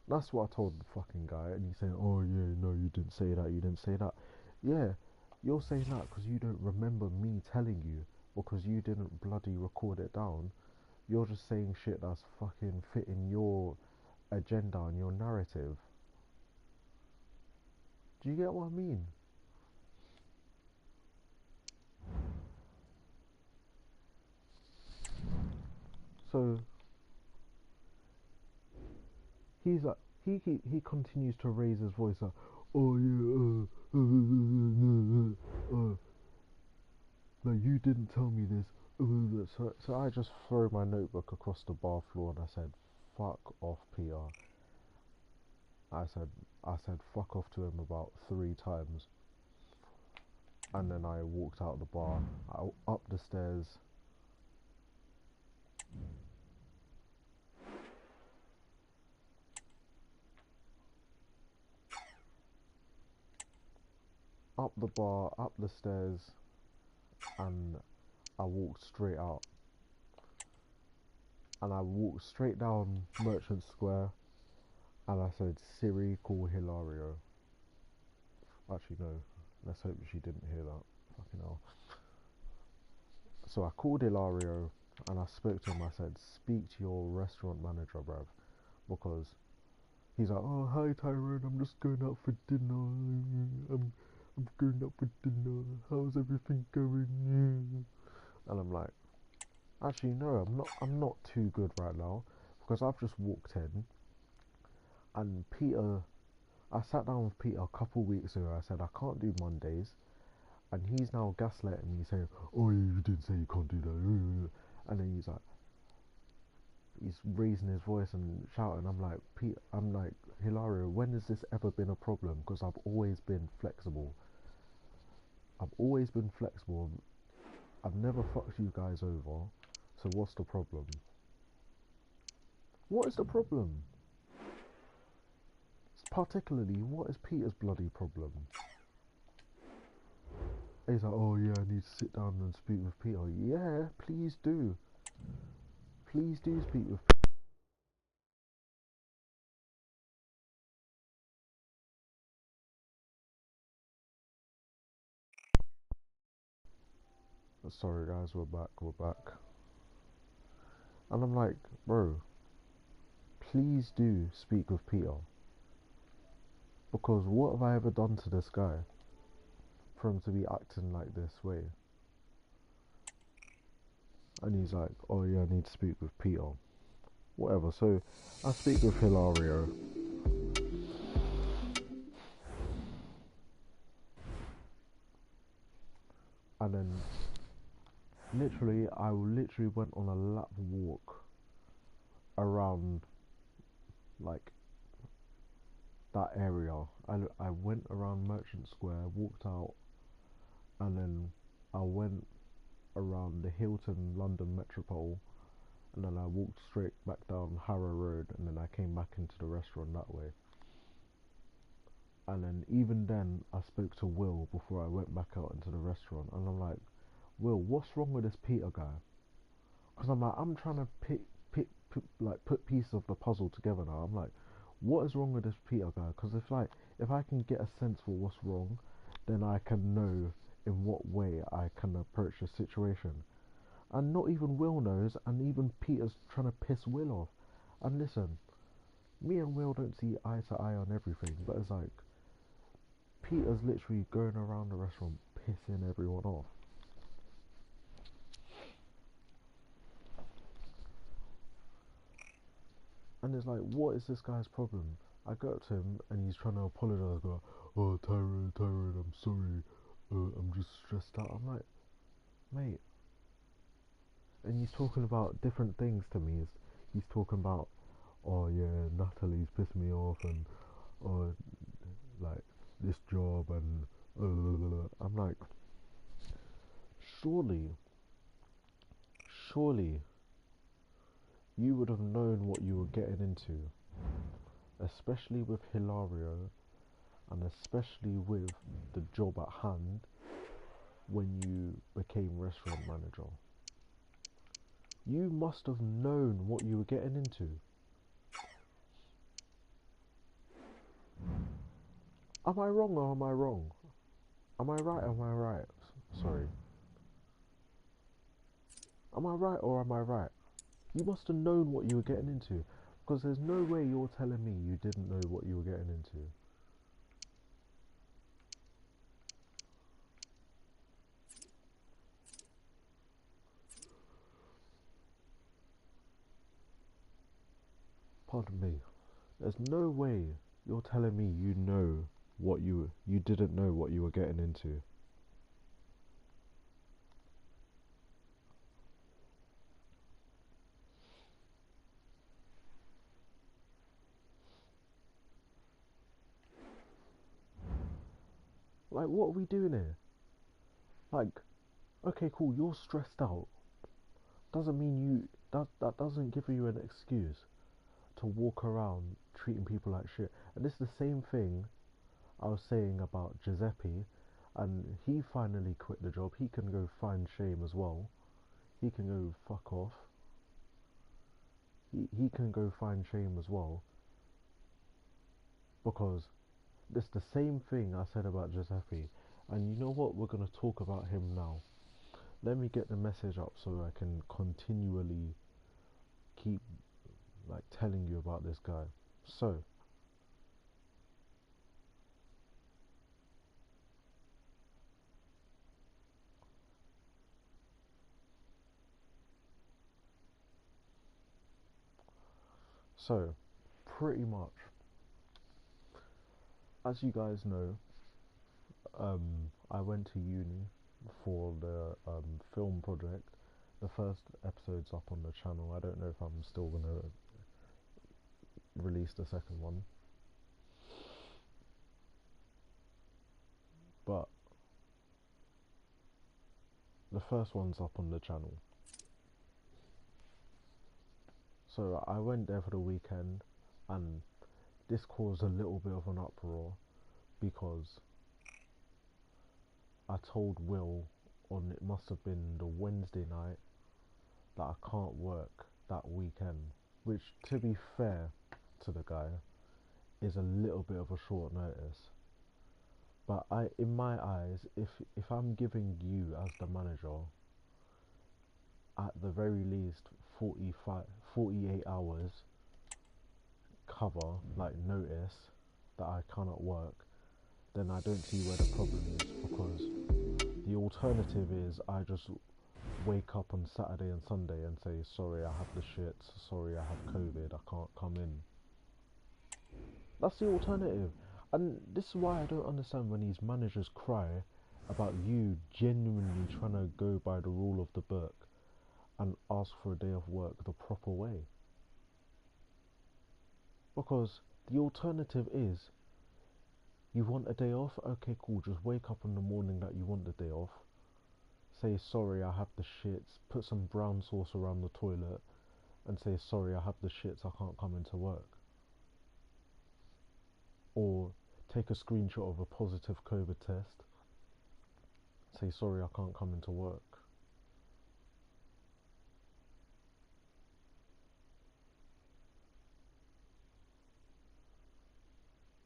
Speaker 1: That's what I told the fucking guy, and he's saying, "Oh yeah, no, you didn't say that. You didn't say that." Yeah, you're saying that because you don't remember me telling you, because you didn't bloody record it down. You're just saying shit that's fucking fitting your agenda and your narrative. Do you get what I mean? So he's like, he continues to raise his voice like, "Oh yeah, like you didn't tell me this." So I just throw my notebook across the bar floor and I said, "Fuck off, Peter." I said I said fuck off to him about 3 times, and then I walked out of the bar, up the stairs, up the bar, up the stairs, and I walked straight out. And I walked straight down Merchant Square, and I said, "Siri, call Hilario." Actually, no. Let's hope she didn't hear that. Fucking hell. So I called Hilario and I spoke to him. I said, "Speak to your restaurant manager, bruv." Because he's like, "Oh, hi, Tyrone. I'm just going out for dinner. I'm going out for dinner. How's everything going?" And I'm like, "Actually, no, I'm not. I'm not too good right now because I've just walked in and Peter. I sat down with Peter a couple weeks ago. I said I can't do Mondays, and he's now gaslighting me, saying, "Oh, you did say you can't do that." And then he's raising his voice and shouting. I'm like, "Pete," I'm like, "Hilario, when has this ever been a problem? Because I've always been flexible. I've always been flexible. I've never fucked you guys over. So what's the problem? What is the problem?" particularly, what is Peter's bloody problem? He's like, oh yeah, I need to sit down and speak with Peter. Yeah, please do. Please do speak with Peter. Sorry guys, we're back. And I'm like, bro, please do speak with Peter. Because what have I ever done to this guy for him to be acting like this way? And he's like, oh yeah, I need to speak with Peter. Whatever, so I speak with Hilario. And then I literally went on a lap walk around like that area. I went around Merchant Square, walked out, and then I went around the Hilton London Metropole, and then I walked straight back down Harrow Road, and then I came back into the restaurant that way. And then even then, I spoke to Will before I went back out into the restaurant, and I'm like, Will, what's wrong with this Peter guy? Because I'm like, I'm trying to put pieces of the puzzle together now. I'm like, what is wrong with this Peter guy? Because if I can get a sense for what's wrong, then I can know in what way I can approach the situation. And not even Will knows, and even Peter's trying to piss Will off. And listen, me and Will don't see eye to eye on everything, but it's like Peter's literally going around the restaurant pissing everyone off. And it's like, what is this guy's problem? I go up to him and he's trying to apologise. Go, oh, Tyrone, I'm sorry. I'm just stressed out. I'm like, mate. And he's talking about different things to me. He's talking about, oh yeah, Natalie's pissed me off, and oh, like this job, and I'm like, surely, surely, you would have known what you were getting into, especially with Hilario, and especially with the job at hand when you became restaurant manager. You must have known what you were getting into. Am I wrong or am I wrong? Am I right or am I right? Sorry. Am I right or am I right? You must have known what you were getting into. Because there's no way you're telling me you didn't know what you were getting into. Pardon me. There's no way you're telling me you know what you didn't know what you were getting into. Like, what are we doing here? Like, okay, cool, you're stressed out. Doesn't mean that doesn't give you an excuse to walk around treating people like shit. And this is the same thing I was saying about Giuseppe, and he finally quit the job. He can go find shame as well. He can go fuck off. He can go find shame as well, because it's the same thing I said about Giuseppe. And you know what? We're gonna talk about him now. Let me get the message up so I can continually keep like telling you about this guy. So so pretty much, as you guys know, I went to uni for the film project. The first episode's up on the channel. I don't know if I'm still gonna release the second one, but the first one's up on the channel. So I went there for the weekend, and this caused a little bit of an uproar because I told Will on, it must have been the Wednesday night, that I can't work that weekend, which, to be fair to the guy, is a little bit of a short notice. But in my eyes, if I'm giving you as the manager at the very least 48 hours cover, like notice, that I cannot work, then I don't see where the problem is, because the alternative is I just wake up on Saturday and Sunday and say, sorry, I have the shits, sorry, I have COVID, I can't come in. That's the alternative. And this is why I don't understand when these managers cry about you genuinely trying to go by the rule of the book and ask for a day of work the proper way. Because the alternative is, you want a day off? Okay, cool, just wake up in the morning that you want the day off. Say, sorry, I have the shits, put some brown sauce around the toilet and say, sorry, I have the shits, I can't come into work. Or take a screenshot of a positive COVID test, say, sorry, I can't come into work.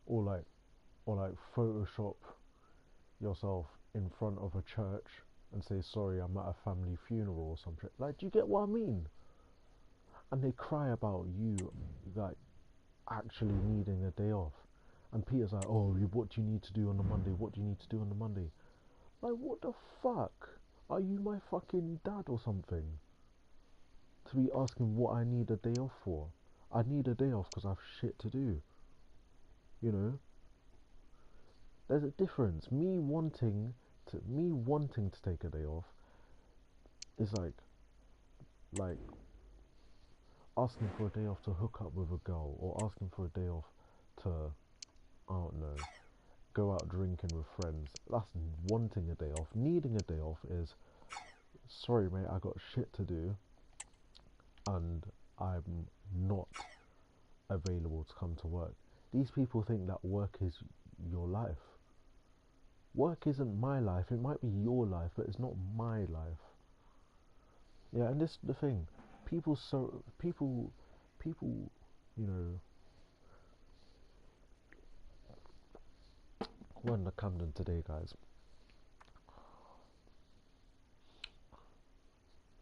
Speaker 1: Or like, Photoshop yourself in front of a church and say, sorry, I'm at a family funeral or something. Like, do you get what I mean? And they cry about you, like, actually needing a day off. And Peter's like, oh, what do you need to do on the Monday? What do you need to do on the Monday? Like, what the fuck? Are you my fucking dad or something? To be asking what I need a day off for? I need a day off because I have shit to do. You know? There's a difference. Me wanting to take a day off is like asking for a day off to hook up with a girl, or asking for a day off to, I don't know, go out drinking with friends. That's wanting a day off. Needing a day off is, sorry mate, I got shit to do and I'm not available to come to work. These people think that work is your life. Work isn't my life. It might be your life, but it's not my life. Yeah, and this is the thing. People, you know, we're in the Camden today, guys.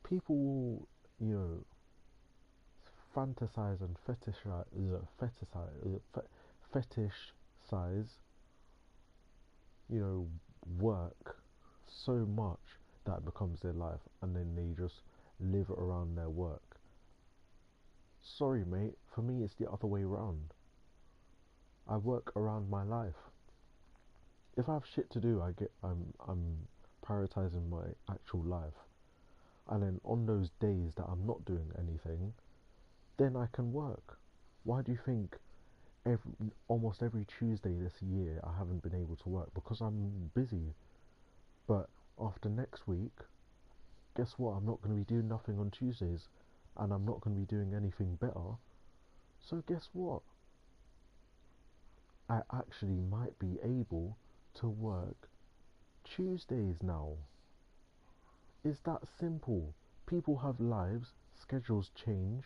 Speaker 1: People will, you know, fantasize and fetishize, you know, work so much that becomes their life, and then they just live around their work. Sorry, mate. For me, it's the other way around. I work around my life. If I have shit to do, I'm prioritizing my actual life, and then on those days that I'm not doing anything, then I can work. Why do you think almost every Tuesday this year I haven't been able to work? Because I'm busy. But after next week, guess what? I'm not going to be doing nothing on Tuesdays, and I'm not going to be doing anything better. So guess what? I actually might be able to work Tuesdays now. It's that simple. People have lives, schedules change,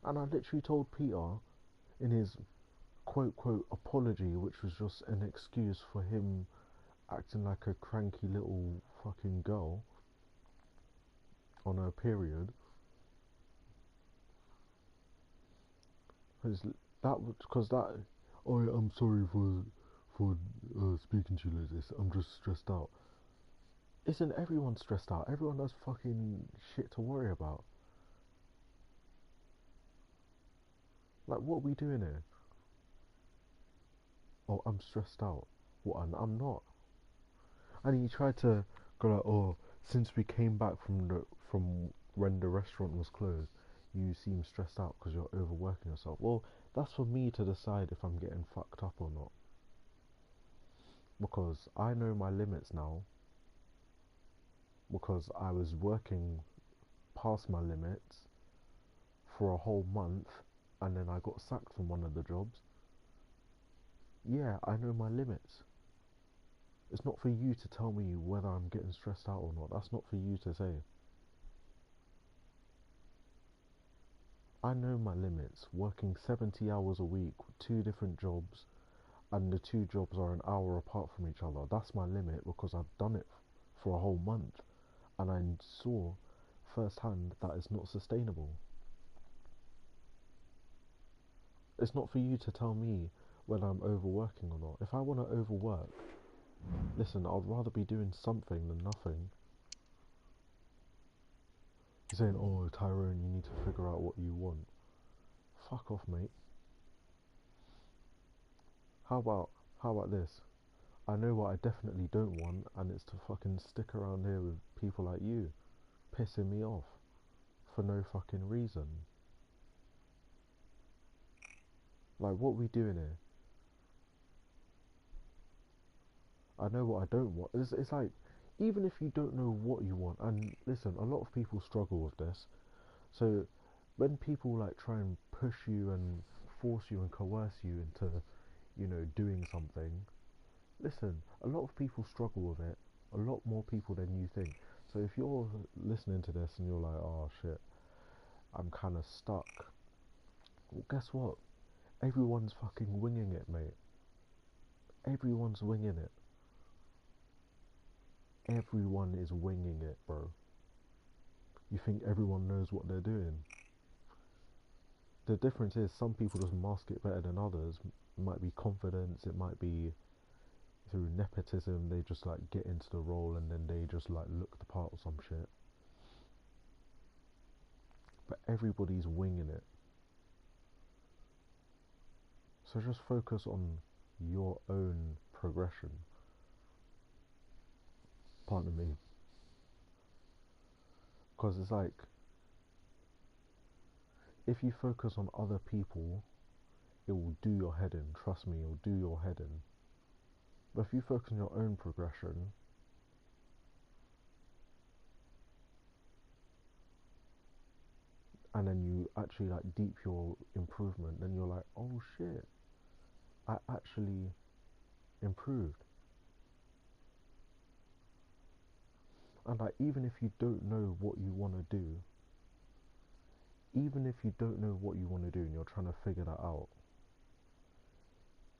Speaker 1: and I literally told Peter in his quote quote apology, which was just an excuse for him acting like a cranky little fucking girl on her period. Cause because that, oh yeah, I'm sorry for speaking to you like this. I'm just stressed out. Isn't everyone stressed out? Everyone has fucking shit to worry about. Like, what are we doing here? Oh, I'm stressed out. What? I'm not. And he tried to go like, oh, since we came back from when the restaurant was closed, you seem stressed out because you're overworking yourself. Well, that's for me to decide if I'm getting fucked up or not. Because I know my limits now. Because I was working past my limits for a whole month, and then I got sacked from one of the jobs. Yeah, I know my limits. It's not for you to tell me whether I'm getting stressed out or not. That's not for you to say. I know my limits. Working 70 hours a week, two different jobs, and the two jobs are an hour apart from each other. That's my limit because I've done it for a whole month and I saw firsthand that it's not sustainable. It's not for you to tell me whether I'm overworking or not. If I want to overwork, listen, I'd rather be doing something than nothing. You're saying, oh, Tyrone, you need to figure out what you want. Fuck off, mate. How about how about this? I know what I definitely don't want, and it's to fucking stick around here with people like you, pissing me off for no fucking reason. Like, what we doing here? I know what I don't want. It's like, even if you don't know what you want, and listen, a lot of people struggle with this. So, when people like try and push you and force you and coerce you into, doing something, listen, a lot of people struggle with it. A lot more people than you think. So if you're listening to this and you're like, oh shit, I'm kind of stuck. Well, guess what? Everyone's fucking winging it, mate. Everyone's winging it. Everyone is winging it, bro. You think everyone knows what they're doing? The difference is some people just mask it better than others. It might be confidence, it might be through nepotism, they just like get into the role and then they just like look the part or some shit. But everybody's winging it. So just focus on your own progression. Pardon me. Because it's like, if you focus on other people, it will do your head in. Trust me, it will do your head in. But if you focus on your own progression, and then you actually like deep your improvement, then you're like, oh shit, I actually improved. And like, even if you don't know what you want to do, even if you don't know what you want to do and you're trying to figure that out,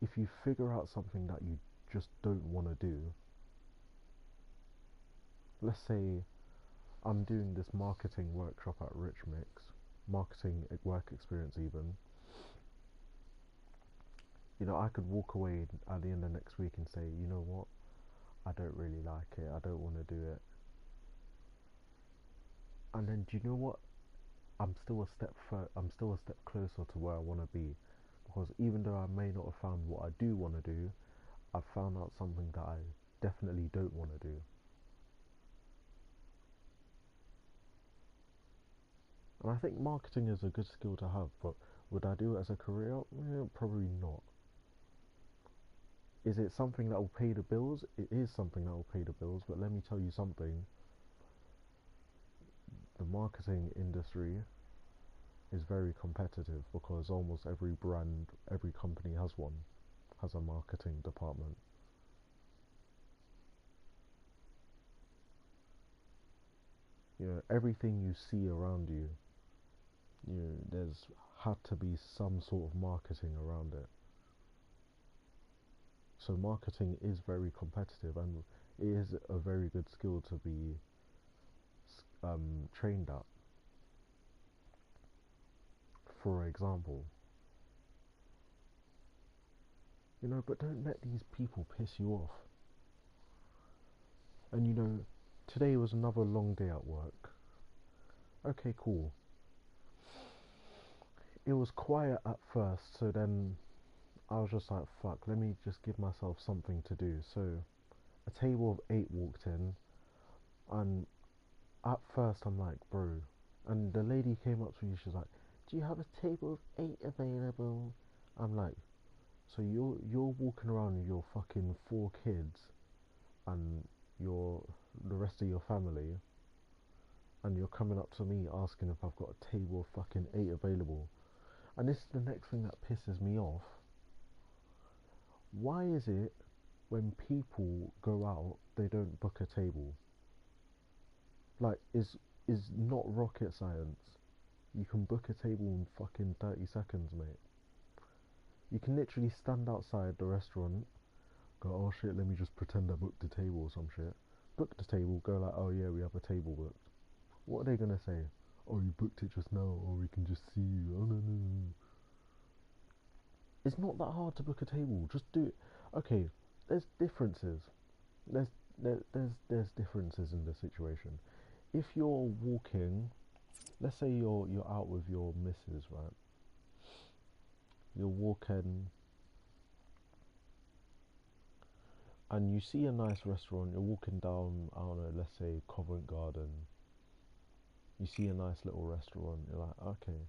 Speaker 1: if you figure out something that you just don't want to do, let's say I'm doing this marketing workshop at Rich Mix, marketing work experience even. I could walk away at the end of next week and say, you know what, I don't really like it, I don't want to do it. And then do you know what? I'm still a step closer to where I want to be, because even though I may not have found what I do want to do, I've found out something that I definitely don't want to do. And I think marketing is a good skill to have, but would I do it as a career? Probably not. Is it something that will pay the bills? It is something that will pay the bills, but let me tell you something. The marketing industry is very competitive because almost every brand, every company has one, has a marketing department. Everything you see around you, there's had to be some sort of marketing around it. So marketing is very competitive, and it is a very good skill to be trained at. For example, but don't let these people piss you off. And today was another long day at work. Okay, cool. It was quiet at first, so then I was just like, fuck, let me just give myself something to do. So a table of 8 walked in, and at first I'm like, bro. And the lady came up to me, she's like, do you have a table of 8 available? I'm like, so you're walking around with your fucking 4 kids and your the rest of your family, and you're coming up to me asking if I've got a table of fucking 8 available. And this is the next thing that pisses me off. Why is it when people go out, they don't book a table? Like, is not rocket science. You can book a table in fucking 30 seconds, mate. You can literally stand outside the restaurant, go, oh shit, let me just pretend I booked a table or some shit. Book the table, go like, oh yeah, we have a table booked. What are they gonna say? Oh, you booked it just now, or we can just see you. Oh no, no, no. It's not that hard to book a table. Just do it. Okay, there's differences. There's there's differences in the situation. If you're walking, let's say you're out with your missus, right? You're walking and you see a nice restaurant. You're walking down, I don't know, let's say Covent Garden. You see a nice little restaurant. You're like, okay,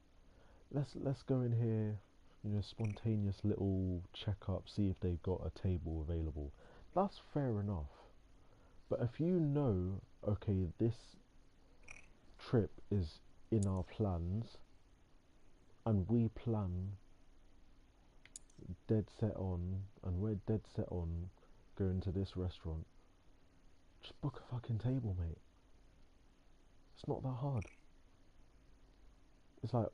Speaker 1: let's go in here. You know, spontaneous little checkup, see if they've got a table available. That's fair enough. But if you know, okay, this trip is in our plans, and we plan dead set on, and we're dead set on going to this restaurant, just book a fucking table, mate. It's not that hard. It's like,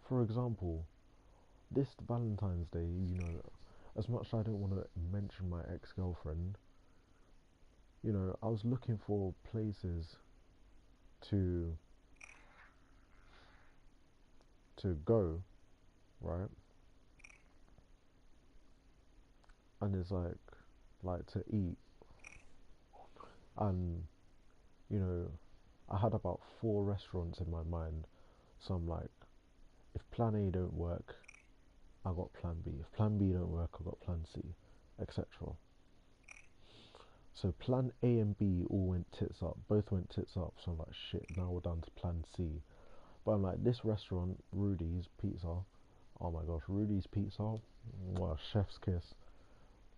Speaker 1: for example, this Valentine's Day, you know, as much as I don't want to mention my ex-girlfriend, you know, I was looking for places to go, right? And it's like to eat, and you know, I had about four restaurants in my mind. So I'm like, if plan A don't work, I got plan B. If plan B don't work, I got plan C, etc. So plan A and B all went tits up. Both went tits up. So I'm like, shit, now we're down to plan C. But I'm like, this restaurant, Rudy's Pizza. Oh my gosh, Rudy's Pizza. Wow, chef's kiss.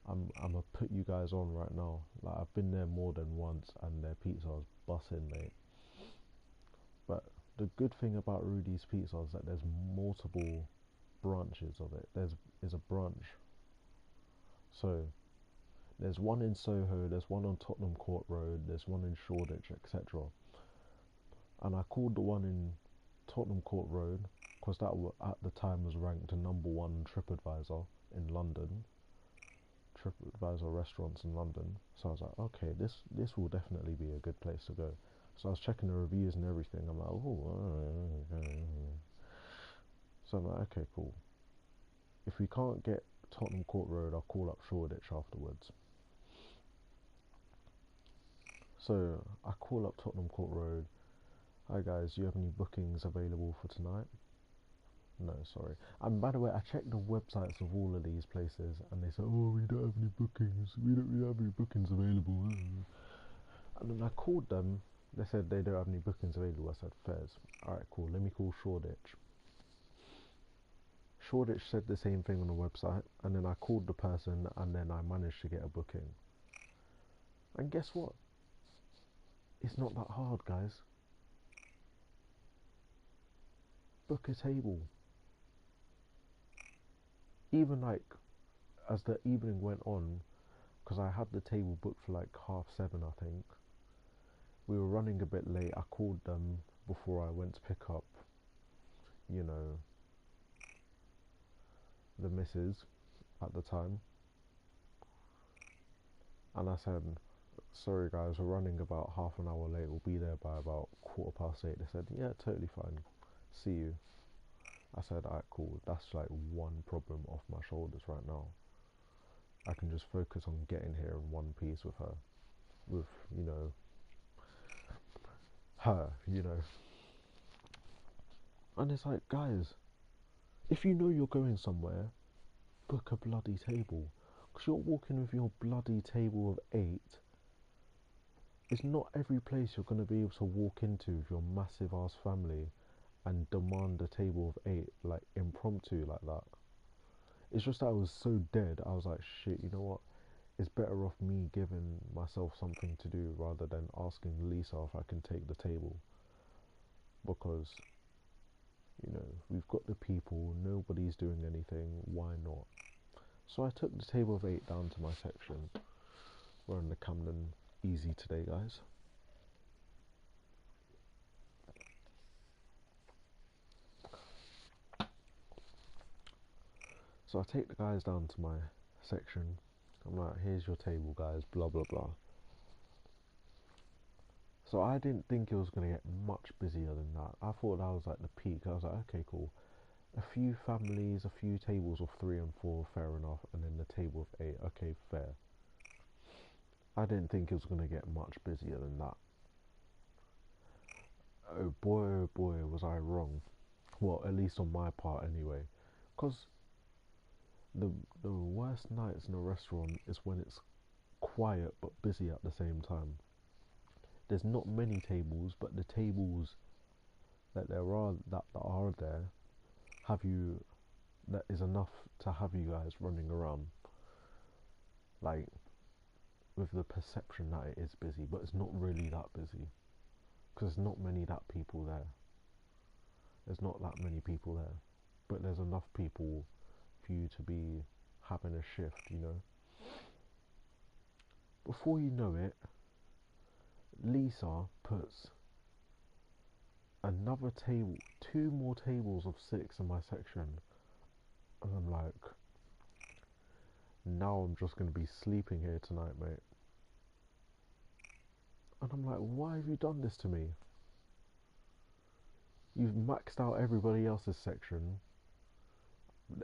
Speaker 1: I'm gonna put you guys on right now. Like, I've been there more than once, and their pizza is bussin', mate. But the good thing about Rudy's Pizza is that there's multiple branches of it. There's a branch. So there's one in Soho, there's one on Tottenham Court Road, there's one in Shoreditch, etc. And I called the one in Tottenham Court Road because that at the time was ranked a number one TripAdvisor in London. TripAdvisor restaurants in London. So I was like, okay, this will definitely be a good place to go. So I was checking the reviews and everything. I'm like, oh, okay. So I'm like, okay, cool. If we can't get Tottenham Court Road, I'll call up Shoreditch afterwards. So I call up Tottenham Court Road. Hi guys, do you have any bookings available for tonight? No, sorry. And by the way, I checked the websites of all of these places, and they said, "Oh, we don't have any bookings. We don't really have any bookings available." And then I called them. They said they don't have any bookings available. I said, "Fairs. All right, cool. Let me call Shoreditch." Shoreditch said the same thing on the website, and then I called the person, and then I managed to get a booking. And guess what? It's not that hard, guys. Book a table. Even like as the evening went on, because I had the table booked for like 7:30, I think. We were running a bit late. I called them before I went to pick up, you know, the missus at the time, and I said, "Sorry guys, we're running about half an hour late. We'll be there by about 8:15." They said, "Yeah, totally fine. See you." I said, "Alright, cool. That's like one problem off my shoulders right now. I can just focus on getting here in one piece with her, with her, you know." And it's like, guys, if you know you're going somewhere, book a bloody table. Because you're walking with your bloody table of eight. It's not every place you're going to be able to walk into with your massive ass family and demand a table of eight, like impromptu, like that. It's just that I was so dead, I was like, shit, you know what? It's better off me giving myself something to do rather than asking Lisa if I can take the table. Because You know, we've got the people, nobody's doing anything, why not? So I took the table of 8 down to my section. We're in the Camden Easy today, guys. So I take the guys down to my section. I'm like, here's your table, guys, blah blah blah. So I didn't think it was going to get much busier than that. I thought that was like the peak. I was like, okay, cool. A few families, a few tables of 3 and 4, fair enough. And then the table of 8, okay, fair. I didn't think it was going to get much busier than that. Oh boy, was I wrong. Well, at least on my part anyway. Because the, the worst nights in a restaurant is when it's quiet but busy at the same time. There's not many tables, but the tables that are there have you that is enough to have you guys running around, like with the perception that it is busy, but it's not really that busy because there's not many that people there. There's not that many people there, but there's enough people for you to be having a shift, you know. Before you know it, Lisa puts another table, 2 more tables of 6 in my section, and I'm like, now I'm just going to be sleeping here tonight, mate. And I'm like, why have you done this to me? You've maxed out everybody else's section,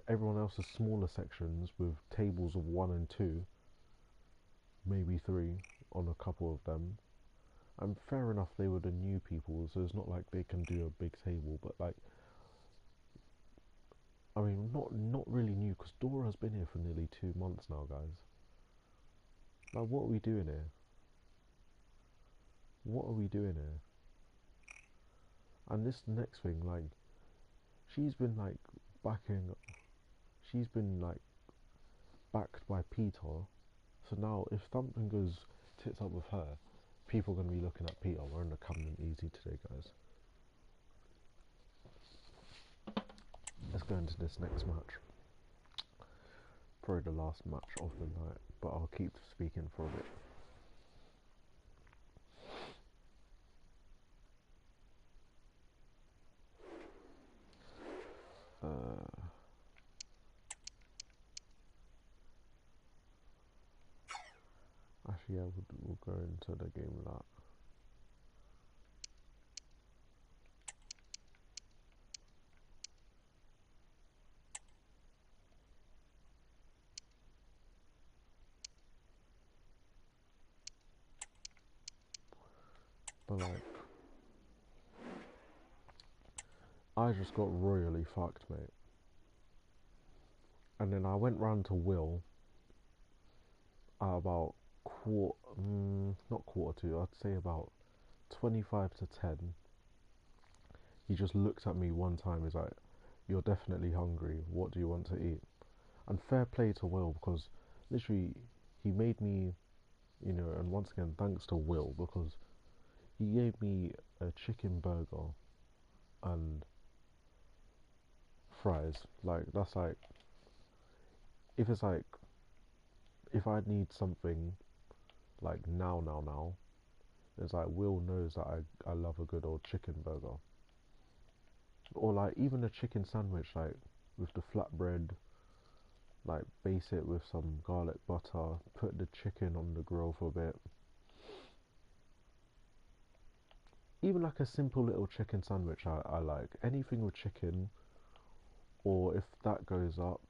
Speaker 1: everyone else's smaller sections with tables of 1 and 2, maybe 3 on a couple of them. And fair enough, they were the new people, so it's not like they can do a big table, but like, I mean, not really new, because Dora's been here for nearly 2 months now, guys. Like, what are we doing here? What are we doing here? And this next thing, like, she's been like backing, she's been like backed by Peter. So now, if something goes tits up with her, people are going to be looking at Peter. We're in the Camden Easy today, guys. Let's go into this next match. Probably the last match of the night, but I'll keep speaking for a bit. Actually, yeah, we'll go into the game with that. But like, I just got royally fucked, mate. And then I went round to Will at about not quarter to, I'd say about 25 to 10. He just looked at me one time, he's like, you're definitely hungry, what do you want to eat? And fair play to Will, because literally he made me, you know, and once again thanks to Will, because he gave me a chicken burger and fries. Like, that's like, if it's like, if I need something like now, it's like Will knows that I love a good old chicken burger. Or like even a chicken sandwich, like with the flatbread, like base it with some garlic butter, put the chicken on the grill for a bit. Even like a simple little chicken sandwich, I like. Anything with chicken, or if that goes up,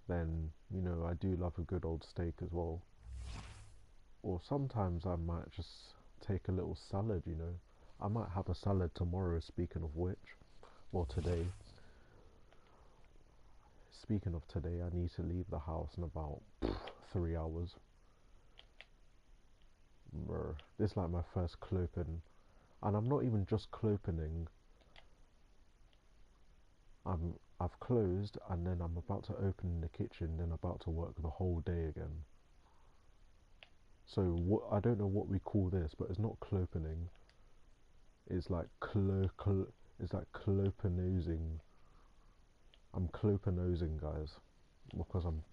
Speaker 1: then, you know, I do love a good old steak as well. Or sometimes I might just take a little salad, you know. I might have a salad tomorrow, speaking of which. Or today. Speaking of today, I need to leave the house in about 3 hours. Brr. This is like my first cloping. And I'm not even just clopening. I've closed and then I'm about to open the kitchen, then about to work the whole day again. So I don't know what we call this, but it's not clopening. It's like It's like clopenosing. I'm clopenosing, guys, because I'm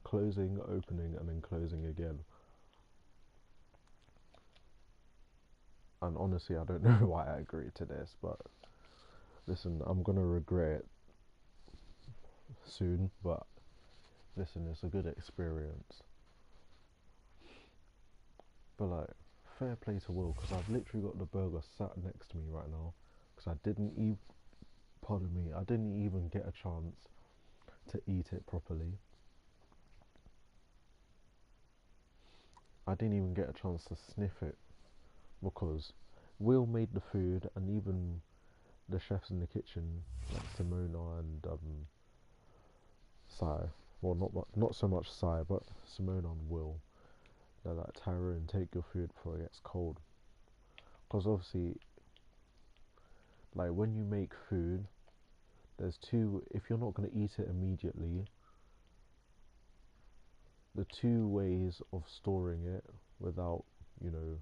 Speaker 1: closing, opening, and then closing again. And honestly, I don't know why I agreed to this, but listen, I'm gonna regret it soon, but listen, it's a good experience. But like, fair play to Will, because I've literally got the burger sat next to me right now, because I didn't even, pardon me, I didn't even get a chance to eat it properly. I didn't even get a chance to sniff it, because Will made the food, and even the chefs in the kitchen, like Simona and Sai, well, not so much Sai, but Simona and Will, they're like, Tyrone, take your food before it gets cold. Because obviously, like, when you make food, there's two, if you're not going to eat it immediately, the two ways of storing it without, you know,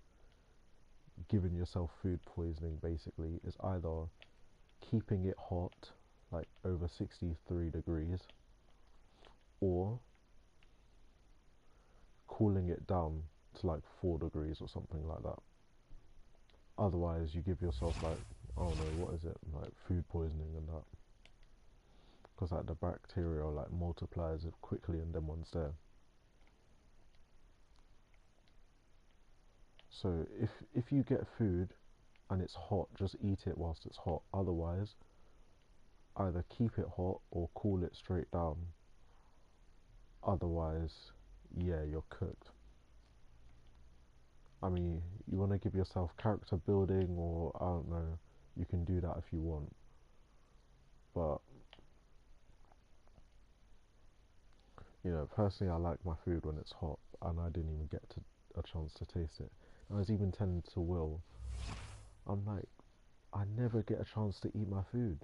Speaker 1: giving yourself food poisoning basically is either keeping it hot, like over 63 degrees, or cooling it down to like 4 degrees or something like that. Otherwise, you give yourself, like, I don't know, what is it, like food poisoning and that. Because like the bacteria like multiplies it quickly and then once there. So if you get food and it's hot, just eat it whilst it's hot. Otherwise, either keep it hot or cool it straight down. Otherwise, yeah, you're cooked. I mean, you want to give yourself character building, or I don't know, you can do that if you want. But, you know, personally, I like my food when it's hot, and I didn't even get a chance to taste it. I was even telling to Will, I'm like, I never get a chance to eat my food.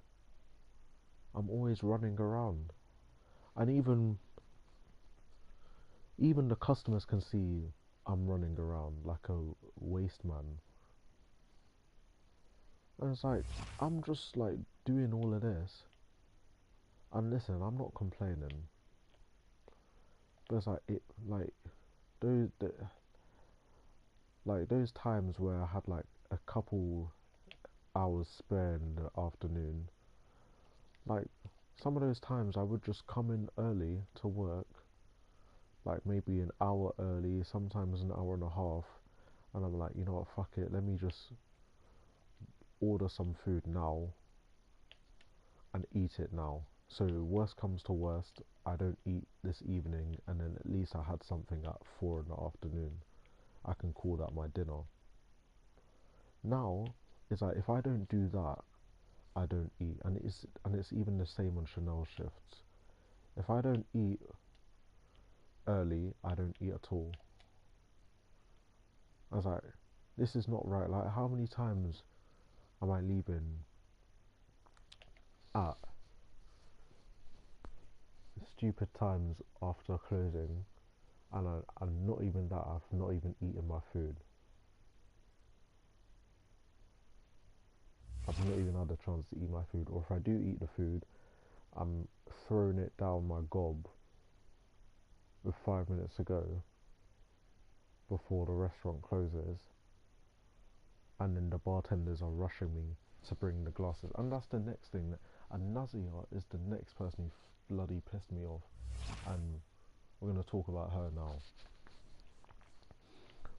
Speaker 1: I'm always running around. And even the customers can see I'm running around like a waste man. And it's like, I'm just like doing all of this. And listen, I'm not complaining. But it's like, those, the, like those times where I had like a couple hours spare in the afternoon, like some of those times I would just come in early to work, like maybe an hour early, sometimes an hour and a half, and I'm like, you know what, fuck it, let me just order some food now and eat it now. So worst comes to worst, I don't eat this evening, and then at least I had something at 4 in the afternoon. I can call that my dinner. Now it's like, if I don't do that, I don't eat, and it's even the same on Chanel shifts. If I don't eat early, I don't eat at all. I was like, this is not right. Like, how many times am I leaving at stupid times after closing, and not even that, I've not even eaten my food. I've not even had a chance to eat my food, or if I do eat the food, I'm throwing it down my gob with 5 minutes to go before the restaurant closes, and then the bartenders are rushing me to bring the glasses. And that's the next thing. And Nazia is the next person who bloody pissed me off, and we're going to talk about her now.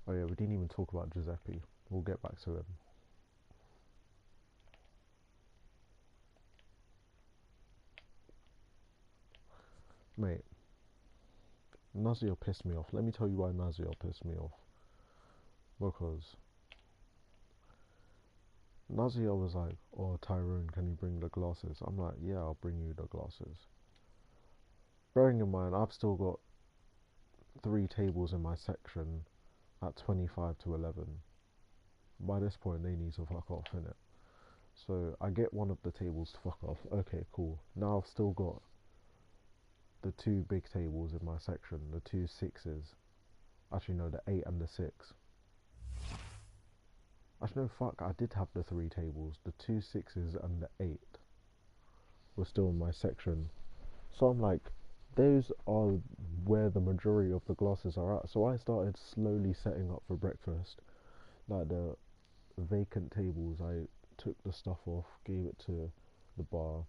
Speaker 1: Oh yeah, we didn't even talk about Giuseppe. We'll get back to him. Mate, Nazia pissed me off. Let me tell you why Nazia pissed me off. Because Nazia was like, oh, Tyrone, can you bring the glasses? I'm like, yeah, I'll bring you the glasses. Bearing in mind, I've still got 3 tables in my section at 25 to 11. By this point, they need to fuck off, innit? So I get one of the tables to fuck off. Okay, cool. Now I've still got the 2 big tables in my section, the 2 6s. Actually, no, the 8 and the 6. Actually, no, fuck, I did have the 3 tables. The 2 6s and the 8 were still in my section. So I'm like, those are where the majority of the glasses are at. So I started slowly setting up for breakfast. Like the vacant tables, I took the stuff off, gave it to the bar,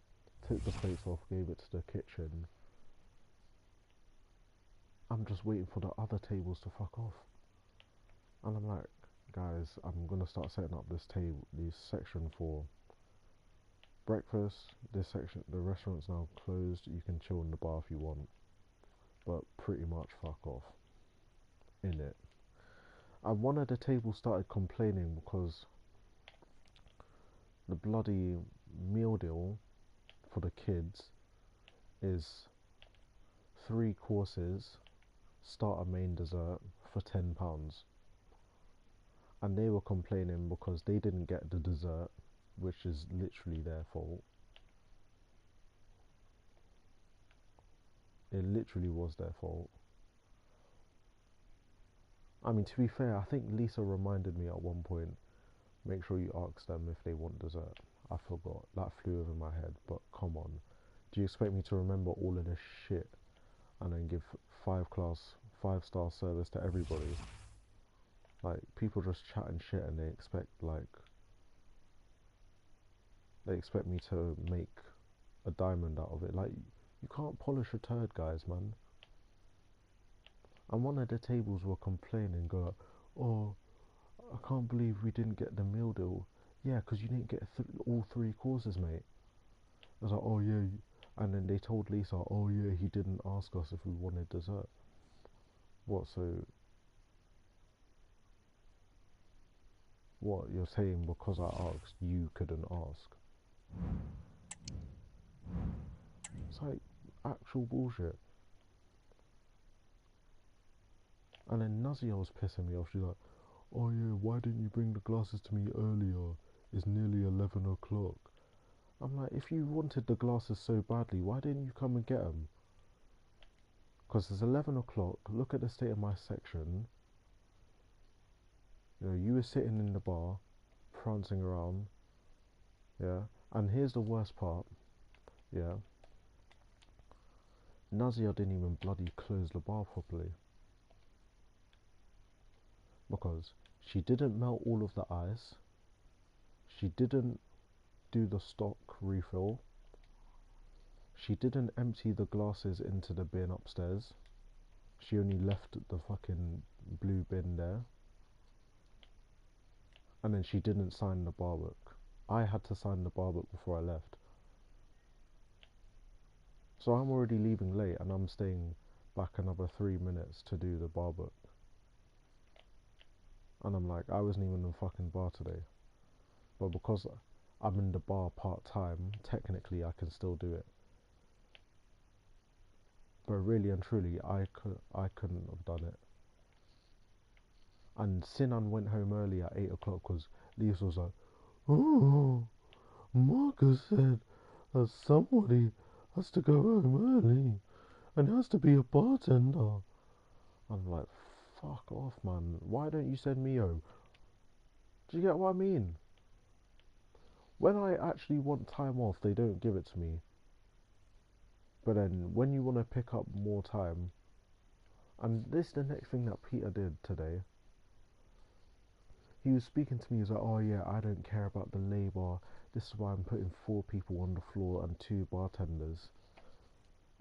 Speaker 1: took the plates off, gave it to the kitchen. I'm just waiting for the other tables to fuck off. And I'm like, guys, I'm gonna start setting up this section for breakfast. This section, the restaurant's now closed. You can chill in the bar if you want, but pretty much fuck off in it. And one of the tables started complaining because the bloody meal deal for the kids is 3 courses, starter, main, dessert for £10, and they were complaining because they didn't get the dessert, which is literally their fault. It literally was their fault. I mean, to be fair, I think Lisa reminded me at one point, make sure you ask them if they want dessert. I forgot. That flew over my head, but come on. Do you expect me to remember all of this shit and then give 5-star service to everybody? Like, people just chatting shit and they expect me to make a diamond out of it. Like, you can't polish a turd, guys, man. And one of the tables were complaining, go, oh, I can't believe we didn't get the meal deal. Yeah, because you didn't get all 3 courses, mate. I was like, oh yeah. And then they told Lisa, oh yeah, he didn't ask us if we wanted dessert. What, so, what, you're saying because I asked, you couldn't ask? It's like actual bullshit. And then Nazia was pissing me off. She's like, oh yeah, why didn't you bring the glasses to me earlier? It's nearly 11 o'clock. I'm like, if you wanted the glasses so badly, why didn't you come and get them? Because it's 11 o'clock, look at the state of my section. You know, you were sitting in the bar, prancing around, yeah. And here's the worst part, yeah. Nazia didn't even bloody close the bar properly. Because she didn't melt all of the ice, she didn't do the stock refill, she didn't empty the glasses into the bin upstairs, she only left the fucking blue bin there, and then she didn't sign the bar book. I had to sign the bar book before I left. So I'm already leaving late and I'm staying back another 3 minutes to do the bar book. And I'm like, I wasn't even in the fucking bar today. But because I'm in the bar part-time, technically I can still do it. But really and truly, I couldn't have done it. And Sinan went home early at 8 o'clock because Lisa was like, oh, Marcus said that somebody has to go home early and has to be a bartender. I'm like, fuck off, man. Why don't you send me home? Do you get what I mean? When I actually want time off, they don't give it to me. But then when you want to pick up more time, and this is the next thing that Peter did today. He was speaking to me, he was like, oh yeah, I don't care about the labour. This is why I'm putting 4 people on the floor and 2 bartenders.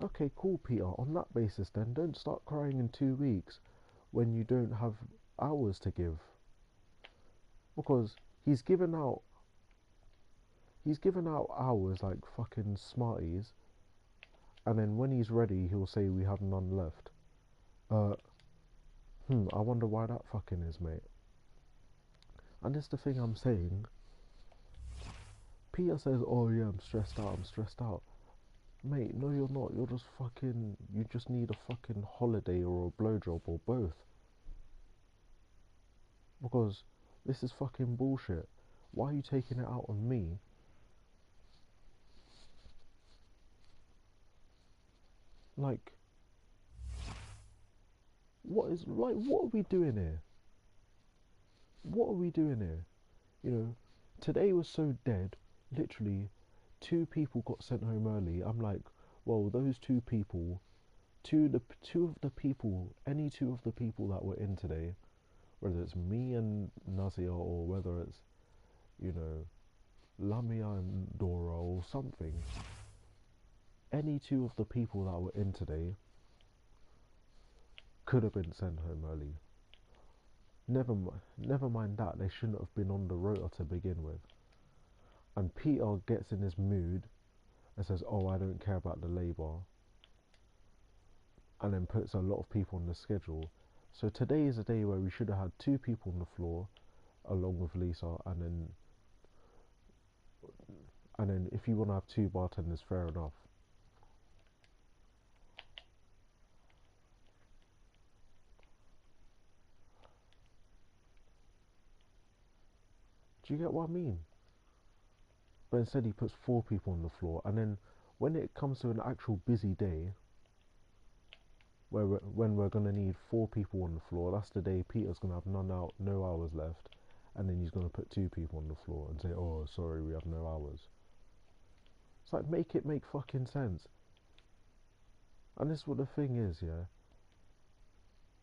Speaker 1: Okay, cool, Peter. On that basis then, don't start crying in 2 weeks when you don't have hours to give. Because he's given out hours like fucking Smarties, and then when he's ready, he'll say we have none left. Uh, I wonder why that fucking is, mate. And this is the thing I'm saying. Peter says, oh yeah, I'm stressed out. Mate, no you're not. You're just fucking, you just need a fucking holiday or a blowjob or both. Because this is fucking bullshit. Why are you taking it out on me? Like, what are we doing here? What are we doing here? You know, today was so dead. Literally, two people got sent home early. I'm like, well, those two people, two of the people, any two of the people that were in today, whether it's me and Nazia or whether it's, you know, Lamia and Dora or something, any two of the people that were in today could have been sent home early. Never mind that, they shouldn't have been on the rota to begin with. And Peter gets in his mood and says, oh, I don't care about the labour, and then puts a lot of people on the schedule. So today is a day where we should have had two people on the floor along with Lisa, and then if you want to have two bartenders, fair enough. Do you get what I mean? But instead he puts four people on the floor, and then when it comes to an actual busy day, when we're gonna need four people on the floor, that's the day Peter's gonna have no hours left, and then he's gonna put two people on the floor and say, "Oh, sorry, we have no hours." It's like, make it make fucking sense. And this is what the thing is, yeah.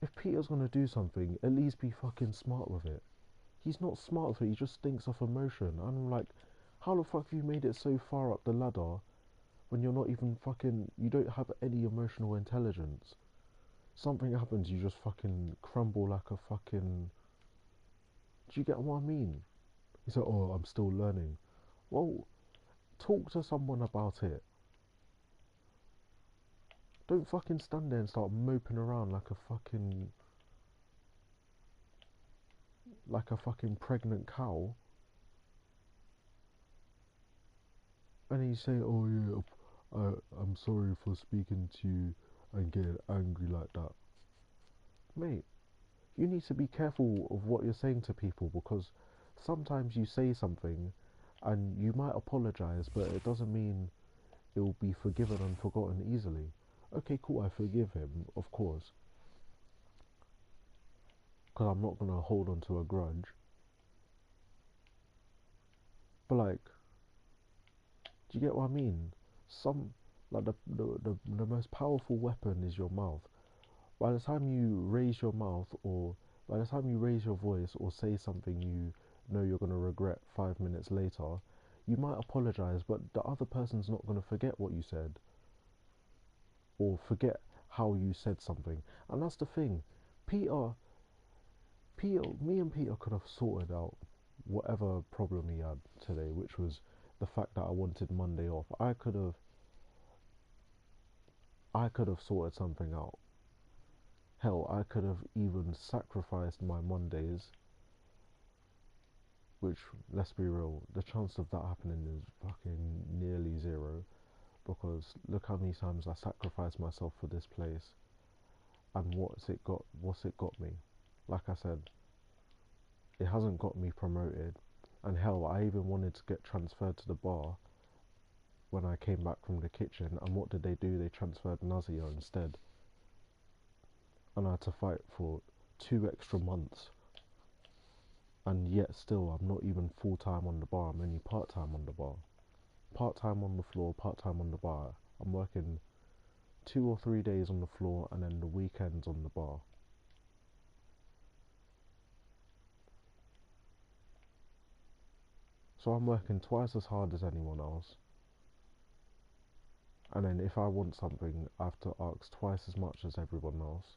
Speaker 1: If Peter's gonna do something, at least be fucking smart with it. He's not smart with it. He just thinks off emotion. And I'm like, how the fuck have you made it so far up the ladder when you're not even fucking, you don't have any emotional intelligence? Something happens, you just fucking crumble like a fucking. Do you get what I mean? He said, "Oh, I'm still learning." Well, talk to someone about it. Don't fucking stand there and start moping around like a fucking pregnant cow. And you say, "Oh yeah, I'm sorry for speaking to you and getting angry like that." Mate, you need to be careful of what you're saying to people, because sometimes you say something and you might apologize, but it doesn't mean it will be forgiven and forgotten easily. Okay, cool, I forgive him, of course, because I'm not gonna hold on to a grudge. But like, do you get what I mean? Some like the most powerful weapon is your mouth. By the time you raise your mouth, or by the time you raise your voice or say something you know you're gonna regret 5 minutes later, you might apologize, but the other person's not gonna forget what you said or forget how you said something. And that's the thing. Peter me and Peter could have sorted out whatever problem he had today, which was the fact that I wanted Monday off. I could have sorted something out. Hell, I could have even sacrificed my Mondays, which, let's be real, the chance of that happening is fucking nearly zero, because look how many times I sacrificed myself for this place, and what's it got me? Like I said, it hasn't got me promoted, and hell, I even wanted to get transferred to the bar when I came back from the kitchen, and what did they do? They transferred Nazia instead, and I had to fight for 2 extra months, and yet still I'm not even full-time on the bar, I'm only part-time on the bar. Part-time on the floor, part-time on the bar. I'm working 2 or 3 days on the floor and then the weekends on the bar. So I'm working twice as hard as anyone else, and then if I want something, I have to ask twice as much as everyone else.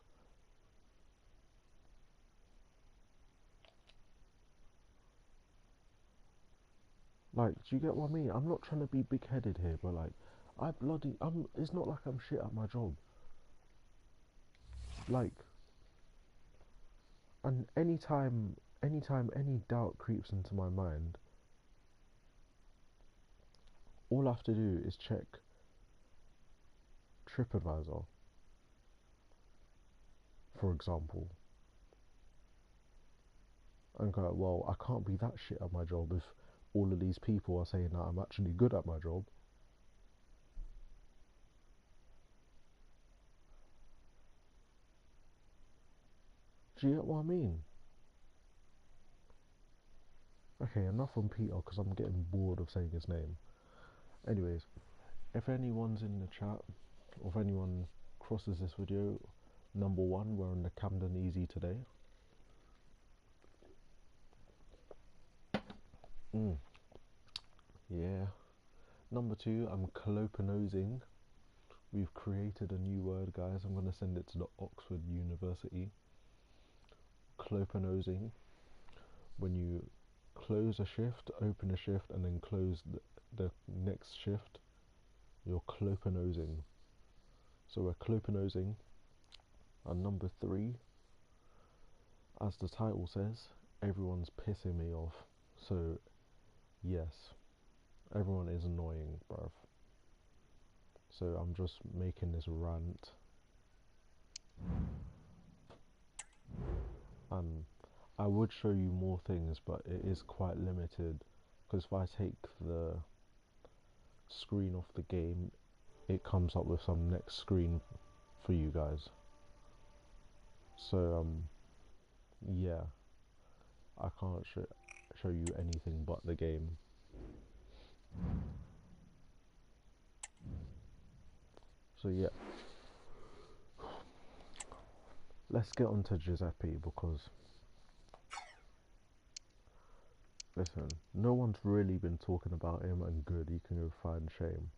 Speaker 1: Like, do you get what I mean? I'm not trying to be big-headed here, but like, it's not like I'm shit at my job. Like, and anytime any doubt creeps into my mind, all I have to do is check TripAdvisor, for example, and go, well, I can't be that shit at my job if all of these people are saying that I'm actually good at my job. Do you get what I mean? Okay, enough on Peter because I'm getting bored of saying his name. Anyways, if anyone's in the chat or if anyone crosses this video, number one, we're on the Camden Easy today. Yeah. Number two, I'm clopanosing. We've created a new word, guys. I'm going to send it to the Oxford University. Clopanosing. When you close a shift, open a shift, and then close the next shift, you're clopanosing. So we're clopanosing. And number three, as the title says, everyone's pissing me off. So, yes, everyone is annoying, bruv. So I'm just making this rant. And I would show you more things, but it is quite limited. Because if I take the screen off the game, it comes up with some next screen for you guys. So, yeah, I can't show you anything but the game. So yeah, let's get on to Giuseppe because, listen, no one's really been talking about him, and good, he can go find shame.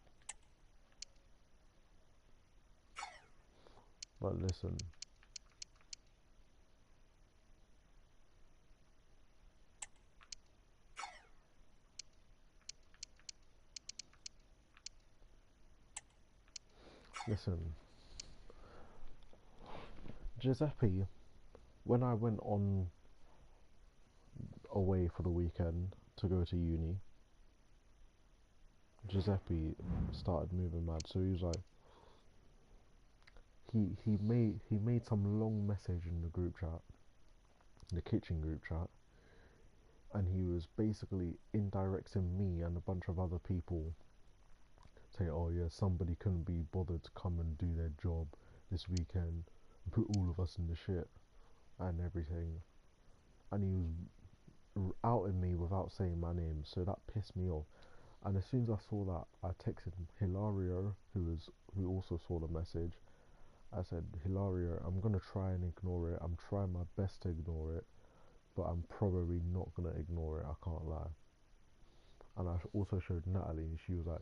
Speaker 1: But listen, Giuseppe, when I went on away for the weekend to go to uni, Giuseppe started moving mad. So he was like, he made some long message in the group chat, the kitchen group chat, and he was basically indirecting me and a bunch of other people, saying, "Oh yeah, somebody couldn't be bothered to come and do their job this weekend, and put all of us in the shit and everything," and he was outing me without saying my name, so that pissed me off. And as soon as I saw that, I texted Hilario, who also saw the message. I said, "Hilario, I'm gonna try and ignore it. I'm trying my best to ignore it, but I'm probably not gonna ignore it. I can't lie." And I also showed Natalie, and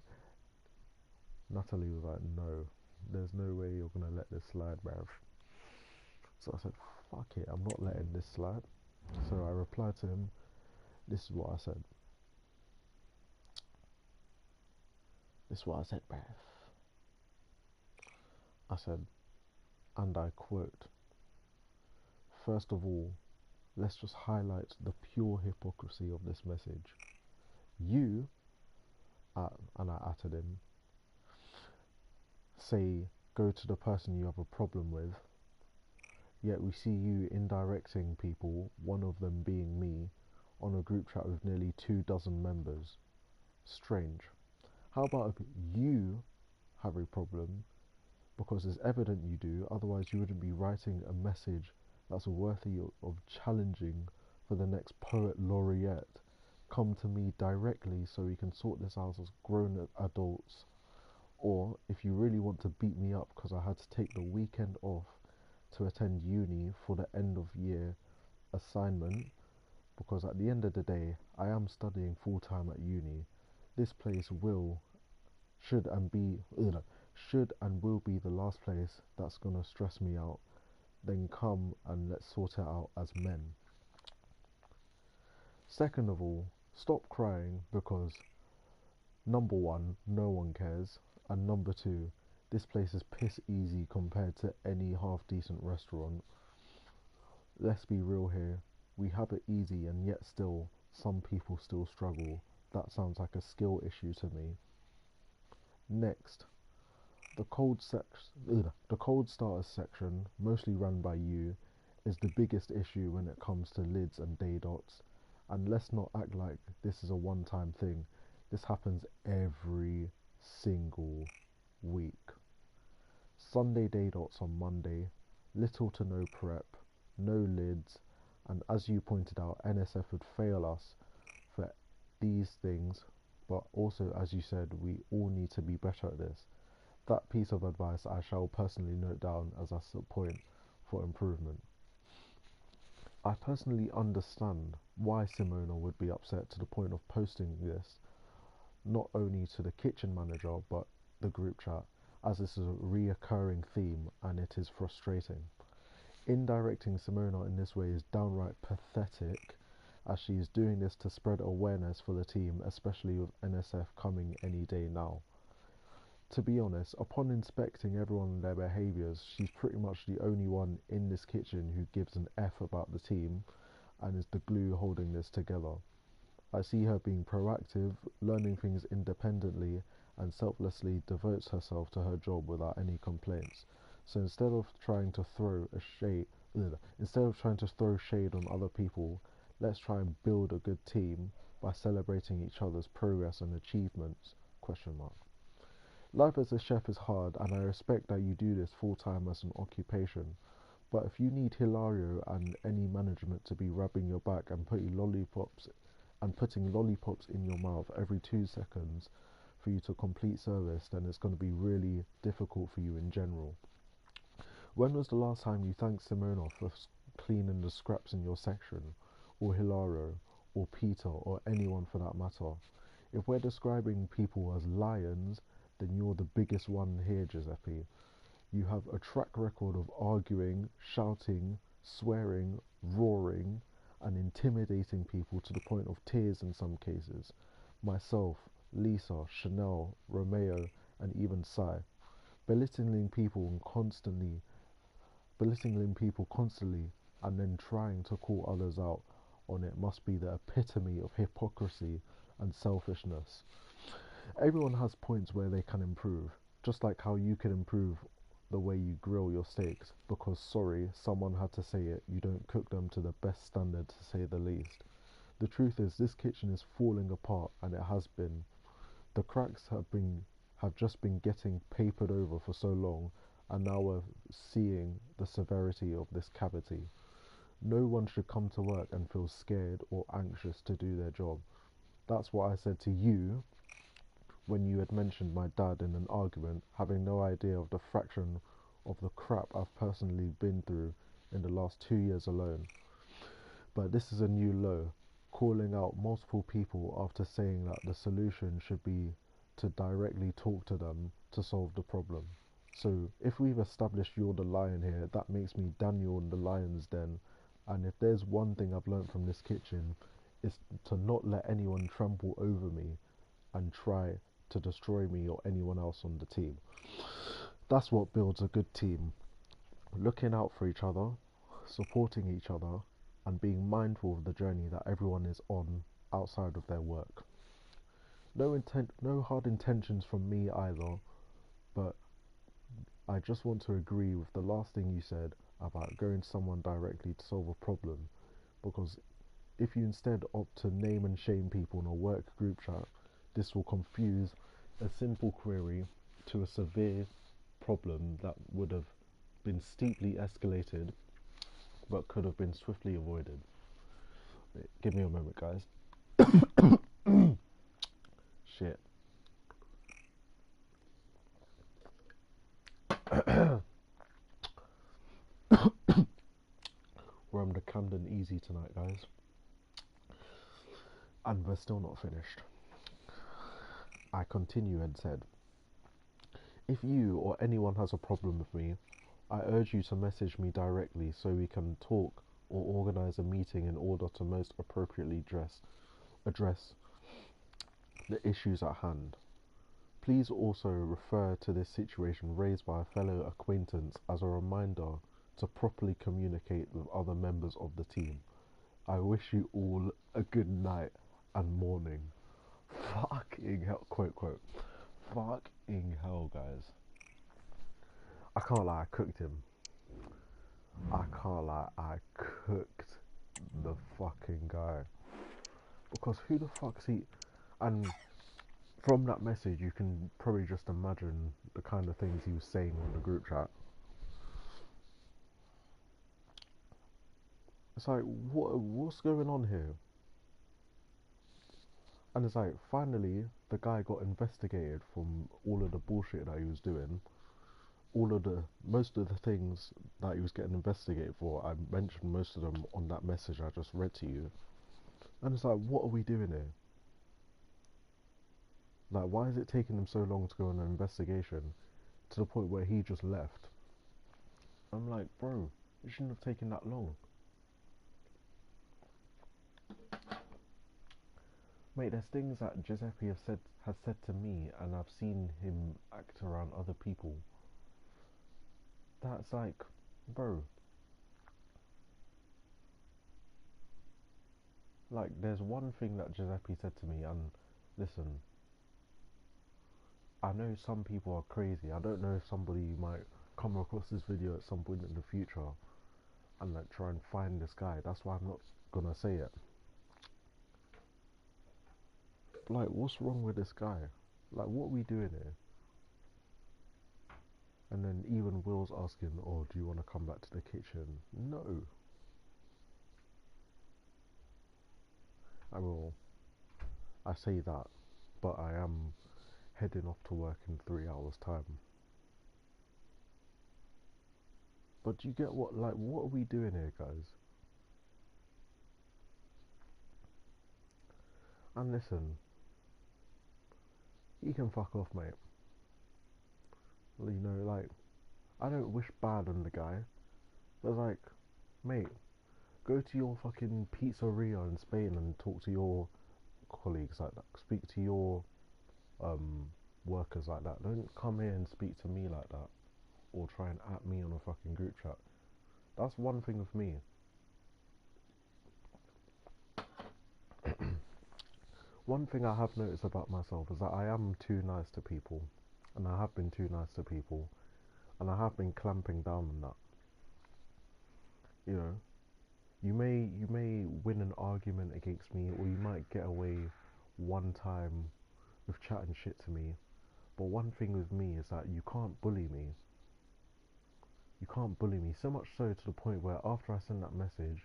Speaker 1: Natalie was like, "No, there's no way you're gonna let this slide, bruv." So I said, "Fuck it, I'm not letting this slide." So I replied to him. This is what I said. This is what I said, bruv. I said, and I quote, "First of all, let's just highlight the pure hypocrisy of this message. You," and I uttered him, "say go to the person you have a problem with, yet we see you indirecting people, one of them being me, on a group chat with nearly 24 members. Strange. How about if you have a problem, because it's evident you do, otherwise you wouldn't be writing a message that's worthy of challenging for the next poet laureate. Come to me directly so we can sort this out as grown adults. Or if you really want to beat me up because I had to take the weekend off to attend uni for the end of year assignment, because at the end of the day I am studying full time at uni. This place should and be should and will be the last place that's gonna stress me out. Then come and let's sort it out as men. Second of all, stop crying because number one, no one cares, and number two, this place is piss easy compared to any half decent restaurant. Let's be real here. We have it easy, and yet still, some people still struggle. That sounds like a skill issue to me. Next, the cold starters section, mostly run by you, is the biggest issue when it comes to lids and day dots. And let's not act like this is a one-time thing. This happens every single week. Sunday day dots on Monday, little to no prep, no lids, and as you pointed out, NSF would fail us these things, but also, as you said, we all need to be better at this. That piece of advice I shall personally note down as a point for improvement. I personally understand why Simona would be upset to the point of posting this, not only to the kitchen manager but the group chat, as this is a reoccurring theme and it is frustrating. Indirecting Simona in this way is downright pathetic, as she is doing this to spread awareness for the team, especially with NSF coming any day now. To be honest, upon inspecting everyone and their behaviours, she's pretty much the only one in this kitchen who gives an F about the team and is the glue holding this together. I see her being proactive, learning things independently, and selflessly devotes herself to her job without any complaints. So instead of trying to throw shade on other people, let's try and build a good team by celebrating each other's progress and achievements. Question mark. Life as a chef is hard, and I respect that you do this full time as an occupation. But if you need Hilario and any management to be rubbing your back and putting lollipops in your mouth every 2 seconds for you to complete service, then it's going to be really difficult for you in general. When was the last time you thanked Simona for cleaning the scraps in your section, or Hilario, or Peter, or anyone for that matter? If we're describing people as lions, then you're the biggest one here, Giuseppe. You have a track record of arguing, shouting, swearing, roaring, and intimidating people to the point of tears in some cases. Myself, Lisa, Chanel, Romeo, and even Sai. Belittling people constantly and then trying to call others out on it must be the epitome of hypocrisy and selfishness. Everyone has points where they can improve, just like how you can improve the way you grill your steaks, because sorry, someone had to say it, you don't cook them to the best standard, to say the least. The truth is, this kitchen is falling apart, and it has been. The cracks have just been getting papered over for so long, and now we're seeing the severity of this cavity. No one should come to work and feel scared or anxious to do their job. That's what I said to you when you had mentioned my dad in an argument, having no idea of the fraction of the crap I've personally been through in the last 2 years alone. But this is a new low, calling out multiple people after saying that the solution should be to directly talk to them to solve the problem. So if we've established you're the lion here, that makes me Daniel in the lion's den. And if there's one thing I've learned from this kitchen, it's to not let anyone trample over me and try to destroy me or anyone else on the team. That's what builds a good team. Looking out for each other, supporting each other, and being mindful of the journey that everyone is on outside of their work. No hard intentions from me either, but I just want to agree with the last thing you said about going to someone directly to solve a problem, because if you instead opt to name and shame people in a work group chat, this will confuse a simple query to a severe problem that would have been steeply escalated but could have been swiftly avoided. Wait, give me a moment, guys. Shit. We're on the Camden Easy tonight, guys. And we're still not finished. I continue and said, if you or anyone has a problem with me, I urge you to message me directly so we can talk or organise a meeting in order to most appropriately address the issues at hand. Please also refer to this situation raised by a fellow acquaintance as a reminder to properly communicate with other members of the team. I wish you all a good night and morning. Fucking hell, quote. Fucking hell, guys. I can't lie, I cooked him. I can't lie, I cooked the fucking guy. Because who the fuck's he? And from that message, you can probably just imagine the kind of things he was saying on the group chat. It's like, what's going on here? And it's like, finally, the guy got investigated from all of the bullshit that he was doing. Most of the things that he was getting investigated for, I mentioned most of them on that message I just read to you. And it's like, what are we doing here? Like, why is it taking him so long to go on an investigation to the point where he just left? I'm like, bro, it shouldn't have taken that long. Mate, there's things that Giuseppe has said to me, and I've seen him act around other people. That's like, bro, like, there's one thing that Giuseppe said to me, and listen, I know some people are crazy. I don't know if somebody might come across this video at some point in the future and like try and find this guy. That's why I'm not gonna say it. Like, what's wrong with this guy? Like, what are we doing here? And then even Will's asking, oh, do you want to come back to the kitchen? No. I will. I say that, but I am heading off to work in 3 hours time. But do you get what are we doing here, guys? And listen, he can fuck off, mate. You know, like, I don't wish bad on the guy, but like, mate, go to your fucking pizzeria in Spain and talk to your colleagues like that. Speak to your um, workers like that. Don't come here and speak to me like that, or try and at me on a fucking group chat. That's one thing with me. One thing I have noticed about myself is that I am too nice to people, and I have been too nice to people, and I have been clamping down on that. You know, you may win an argument against me, or you might get away one time with chatting shit to me. But one thing with me is that you can't bully me. You can't bully me. So much so to the point where after I sent that message,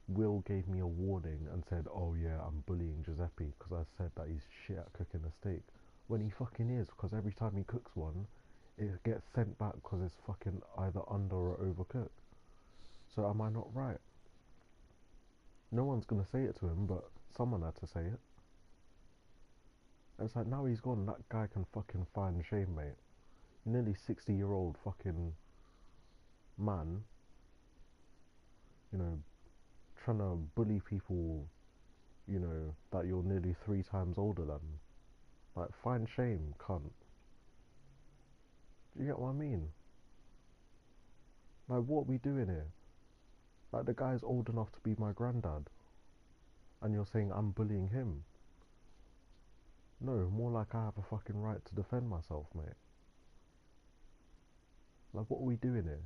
Speaker 1: Will gave me a warning and said, oh yeah, I'm bullying Giuseppe because I said that he's shit at cooking a steak. When he fucking is, because every time he cooks one, it gets sent back because it's fucking either under or overcooked. So am I not right? No one's gonna say it to him, but someone had to say it. And it's like, now he's gone, that guy can fucking find shame, mate. Nearly 60-year-old fucking man, you know, trying to bully people, you know, that you're nearly 3 times older than. Like, find shame, cunt. Do you get what I mean? Like, what are we doing here? Like, the guy's old enough to be my granddad, and you're saying I'm bullying him. No, more like I have a fucking right to defend myself, mate. Like, what are we doing here?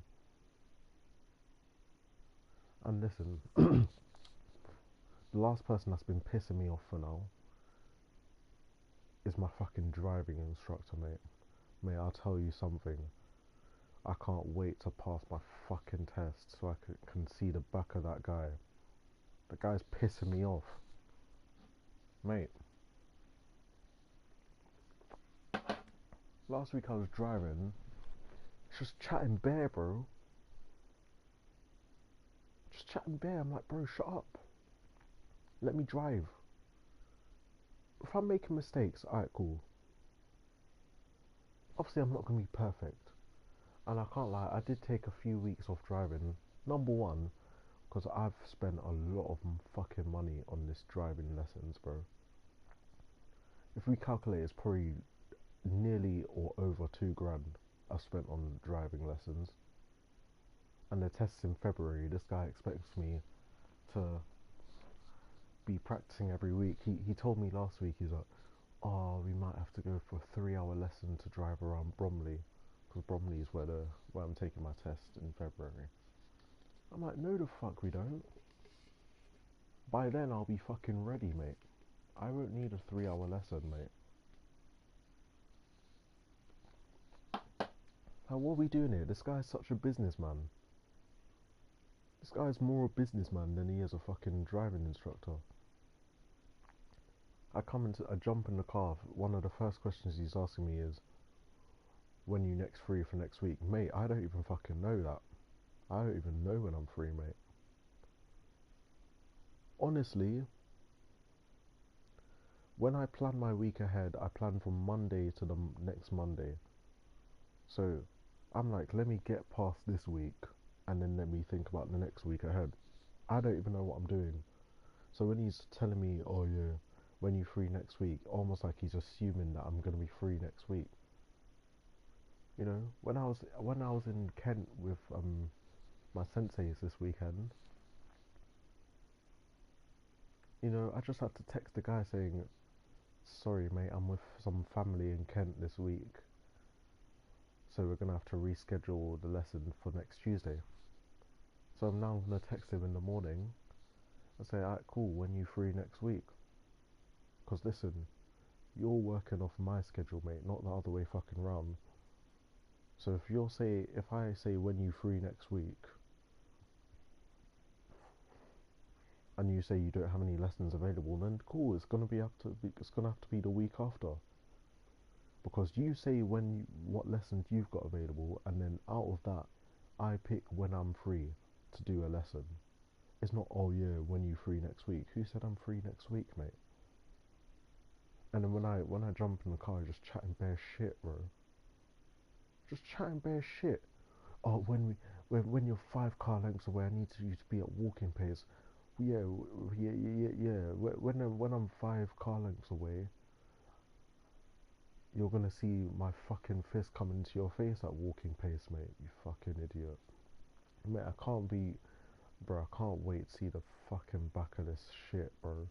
Speaker 1: And listen, the last person that's been pissing me off for now is my fucking driving instructor, mate. Mate, I'll tell you something. I can't wait to pass my fucking test so I can see the back of that guy. The guy's pissing me off. Mate, last week I was driving, just chatting bare, bro. Just chatting bare. I'm like, bro, shut up. Let me drive. If I'm making mistakes, alright, cool. Obviously, I'm not going to be perfect. And I can't lie, I did take a few weeks off driving. Number one, because I've spent a lot of fucking money on this driving lessons, bro. If we calculate, it's probably nearly or over 2 grand I spent on driving lessons. And the test's in February. This guy expects me to be practicing every week. He told me last week, he's like, oh, we might have to go for a 3 hour lesson to drive around Bromley, because Bromley is where I'm taking my test in February. I'm like, no the fuck we don't. By then I'll be fucking ready, mate. I won't need a 3 hour lesson, mate. What are we doing here? This guy's such a businessman. This guy's more a businessman than he is a fucking driving instructor. I jump in the car. One of the first questions he's asking me is, when you next free for next week? Mate, I don't even fucking know that. I don't even know when I'm free, mate. Honestly, when I plan my week ahead, I plan from Monday to the next Monday. So I'm like, let me get past this week and then let me think about the next week ahead. I don't even know what I'm doing. So when he's telling me, oh yeah, when you free next week, almost like he's assuming that I'm gonna be free next week. You know, when I was in Kent with my senseis this weekend, you know, I just had to text the guy saying, sorry mate, I'm with some family in Kent this week, so we're gonna have to reschedule the lesson for next Tuesday. So I'm now gonna text him in the morning and say, alright, cool, when you free next week? Because listen, you're working off my schedule, mate, not the other way fucking round. So if I say when you free next week, and you say you don't have any lessons available, then cool, it's gonna have to be the week after. Because you say what lessons you've got available, and then out of that, I pick when I'm free to do a lesson. It's not, oh yeah, when you free next week. Who said I'm free next week, mate? And then when I jump in the car, just chatting bare shit, bro. Just chatting bare shit. Oh, when you're 5 car lengths away, I need you to be at walking pace. Yeah, yeah. When I'm 5 car lengths away, you're gonna see my fucking fist come into your face at walking pace, mate. You fucking idiot. Mate, bro, I can't wait to see the fucking back of this shit, bro.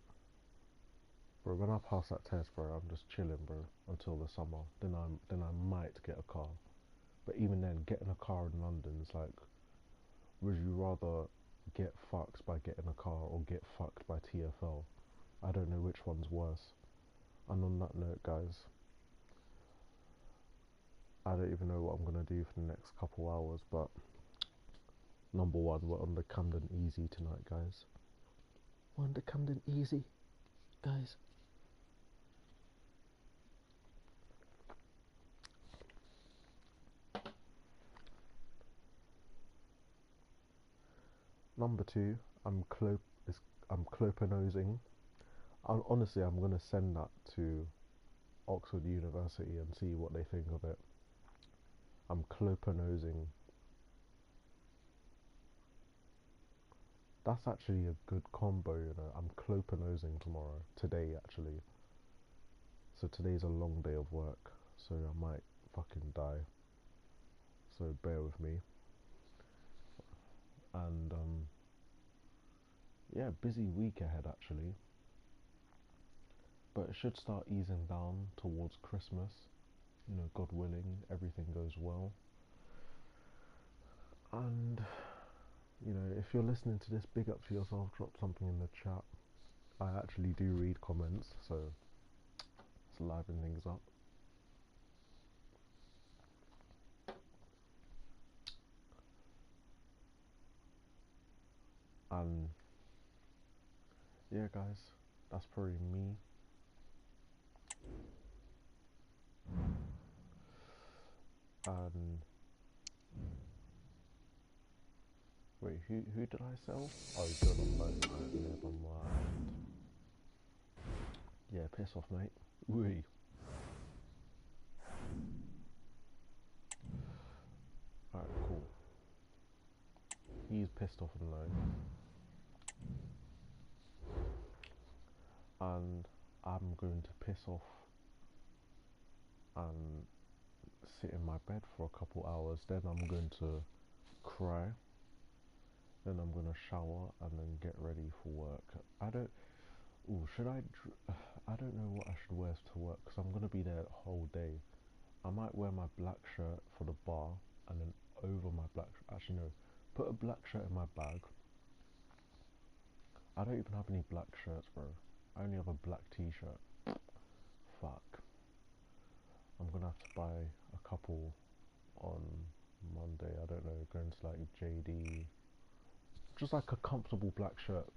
Speaker 1: Bro, when I pass that test, bro, I'm just chilling, bro, until the summer. Then I might get a car. But even then, getting a car in London is like, would you rather get fucked by getting a car or get fucked by TFL? I don't know which one's worse. And on that note, guys, I don't even know what I'm gonna do for the next couple hours, but number one, we're on the Camden Easy tonight, guys. We're on the Camden Easy, guys. Number two, I'm clop is I'm clopanosing. Honestly, I'm gonna send that to Oxford University and see what they think of it. I'm clopanosing. That's actually a good combo, you know. I'm clopanosing tomorrow. Today, actually. So today's a long day of work, so I might fucking die. So bear with me. And yeah, busy week ahead actually. But it should start easing down towards Christmas. You know, God willing, everything goes well. And you know, if you're listening to this, big up to yourself. Drop something in the chat. I actually do read comments, so it's liven things up. And yeah, guys, that's probably me. And wait, who did I sell? Oh, good on both. Right, never mind. Yeah, piss off, mate. Wee. Alright, cool. He's pissed off and low. And I'm going to piss off and sit in my bed for a couple hours. Then I'm going to cry. Then I'm going to shower and then get ready for work. I don't. Ooh, should I? I don't know what I should wear to work because I'm going to be there the whole day. I might wear my black shirt for the bar and then over my black. Actually, no. Put a black shirt in my bag. I don't even have any black shirts, bro. I only have a black t-shirt. Fuck. I'm gonna have to buy a couple on Monday. I don't know, going to like JD. Just like a comfortable black shirt.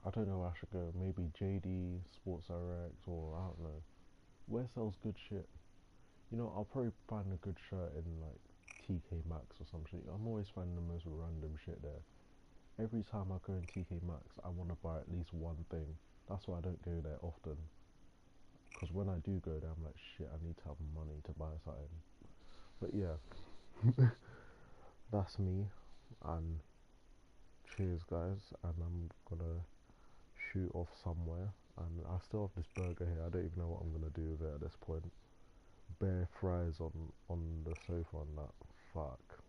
Speaker 1: I don't know where I should go. Maybe JD, Sports Direct, or I don't know. Where sells good shit? You know, I'll probably find a good shirt in like TK Maxx or some shit. I'm always finding the most random shit there. Every time I go in TK Maxx, I want to buy at least one thing. That's why I don't go there often. Because when I do go there, I'm like, shit, I need to have money to buy something. But yeah, that's me. And cheers, guys. And I'm gonna shoot off somewhere. And I still have this burger here. I don't even know what I'm gonna do with it at this point. Bare fries on the sofa and that. Fuck.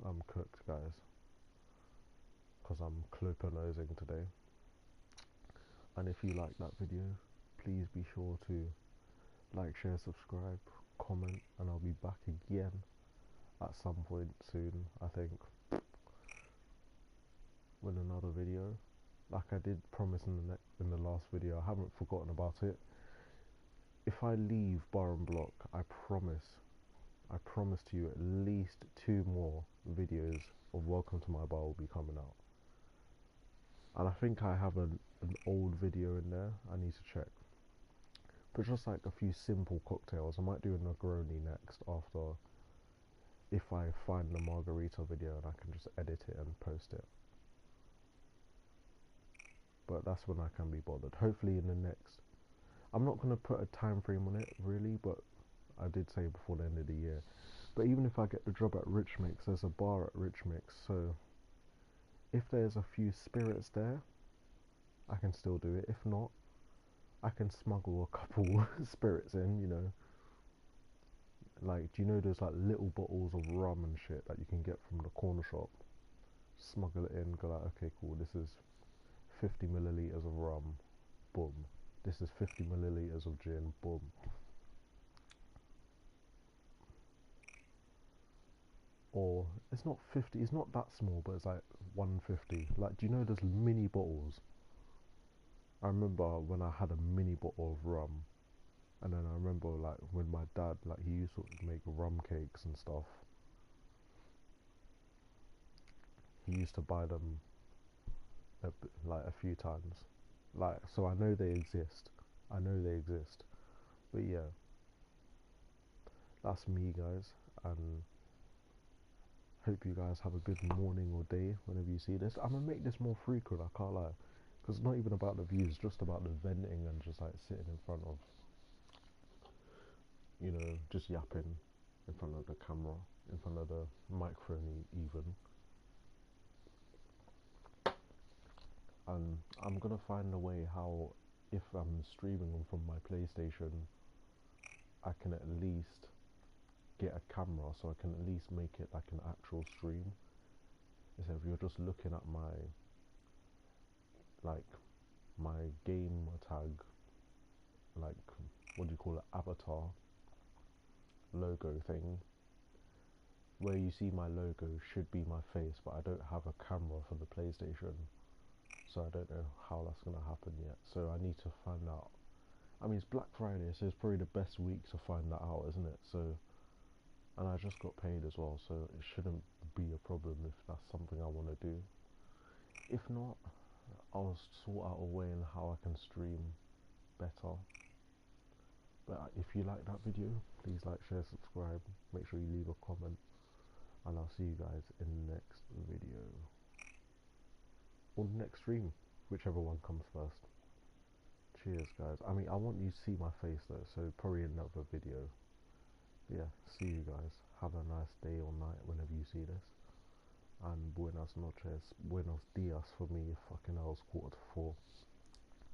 Speaker 1: I'm cooked, guys. Because I'm clipper nosing today. And if you like that video, please be sure to like, share, subscribe, comment, and I'll be back again at some point soon, I think, with another video. Like I did promise in the last video, I haven't forgotten about it. If I leave Bar and Block, I promise to you at least 2 more videos of Welcome to My Bar will be coming out. And I think I have an old video in there I need to check. But just like a few simple cocktails. I might do a Negroni next after, if I find the margarita video and I can just edit it and post it. But that's when I can be bothered. Hopefully in the next, I'm not going to put a time frame on it really, but I did say before the end of the year. But even if I get the job at Rich Mix, there's a bar at Rich Mix, so if there's a few spirits there, I can still do it. If not, I can smuggle a couple spirits in, you know. Like, do you know those like little bottles of rum and shit that you can get from the corner shop? Smuggle it in, go like, okay, cool, this is 50 milliliters of rum, boom. This is 50 milliliters of gin, boom. Or it's not 50, it's not that small, but it's like 150. Like, do you know those mini bottles? I remember when I had a mini bottle of rum, and then I remember like when my dad, like he used to make rum cakes and stuff. He used to buy them like a few times. Like, so I know they exist. I know they exist. But yeah, that's me, guys, and hope you guys have a good morning or day whenever you see this. I'm gonna make this more frequent, I can't lie, because it's not even about the views, just about the venting and just like sitting in front of, you know, just yapping in front of the camera, in front of the microphone even. And I'm gonna find a way how, if I'm streaming them from my PlayStation, I can at least get a camera so I can at least make it like an actual stream. Instead of you're just looking at my, like, my game tag, like, what do you call it, avatar logo thing, where you see my logo should be my face, but I don't have a camera for the PlayStation, so I don't know how that's gonna happen yet. So I need to find out. I mean, it's Black Friday, so it's probably the best week to find that out, isn't it? So, and I just got paid as well, so it shouldn't be a problem if that's something I want to do. If not, I'll sort out a way in how I can stream better. But if you like that video, please like, share, subscribe, make sure you leave a comment, and I'll see you guys in the next video, or the next stream, whichever one comes first. Cheers, guys. I mean, I want you to see my face though, so probably another video. But yeah, see you guys. Have a nice day or night whenever you see this. And buenas noches, buenos dias for me, fucking hell, it's 3:45.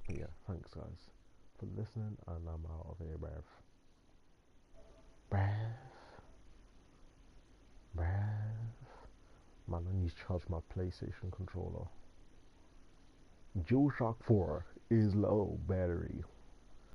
Speaker 1: But yeah, thanks guys for listening, and I'm out of here, brev. Brev. Brev. Man, I need to charge my PlayStation controller. DualShock 4 is low battery.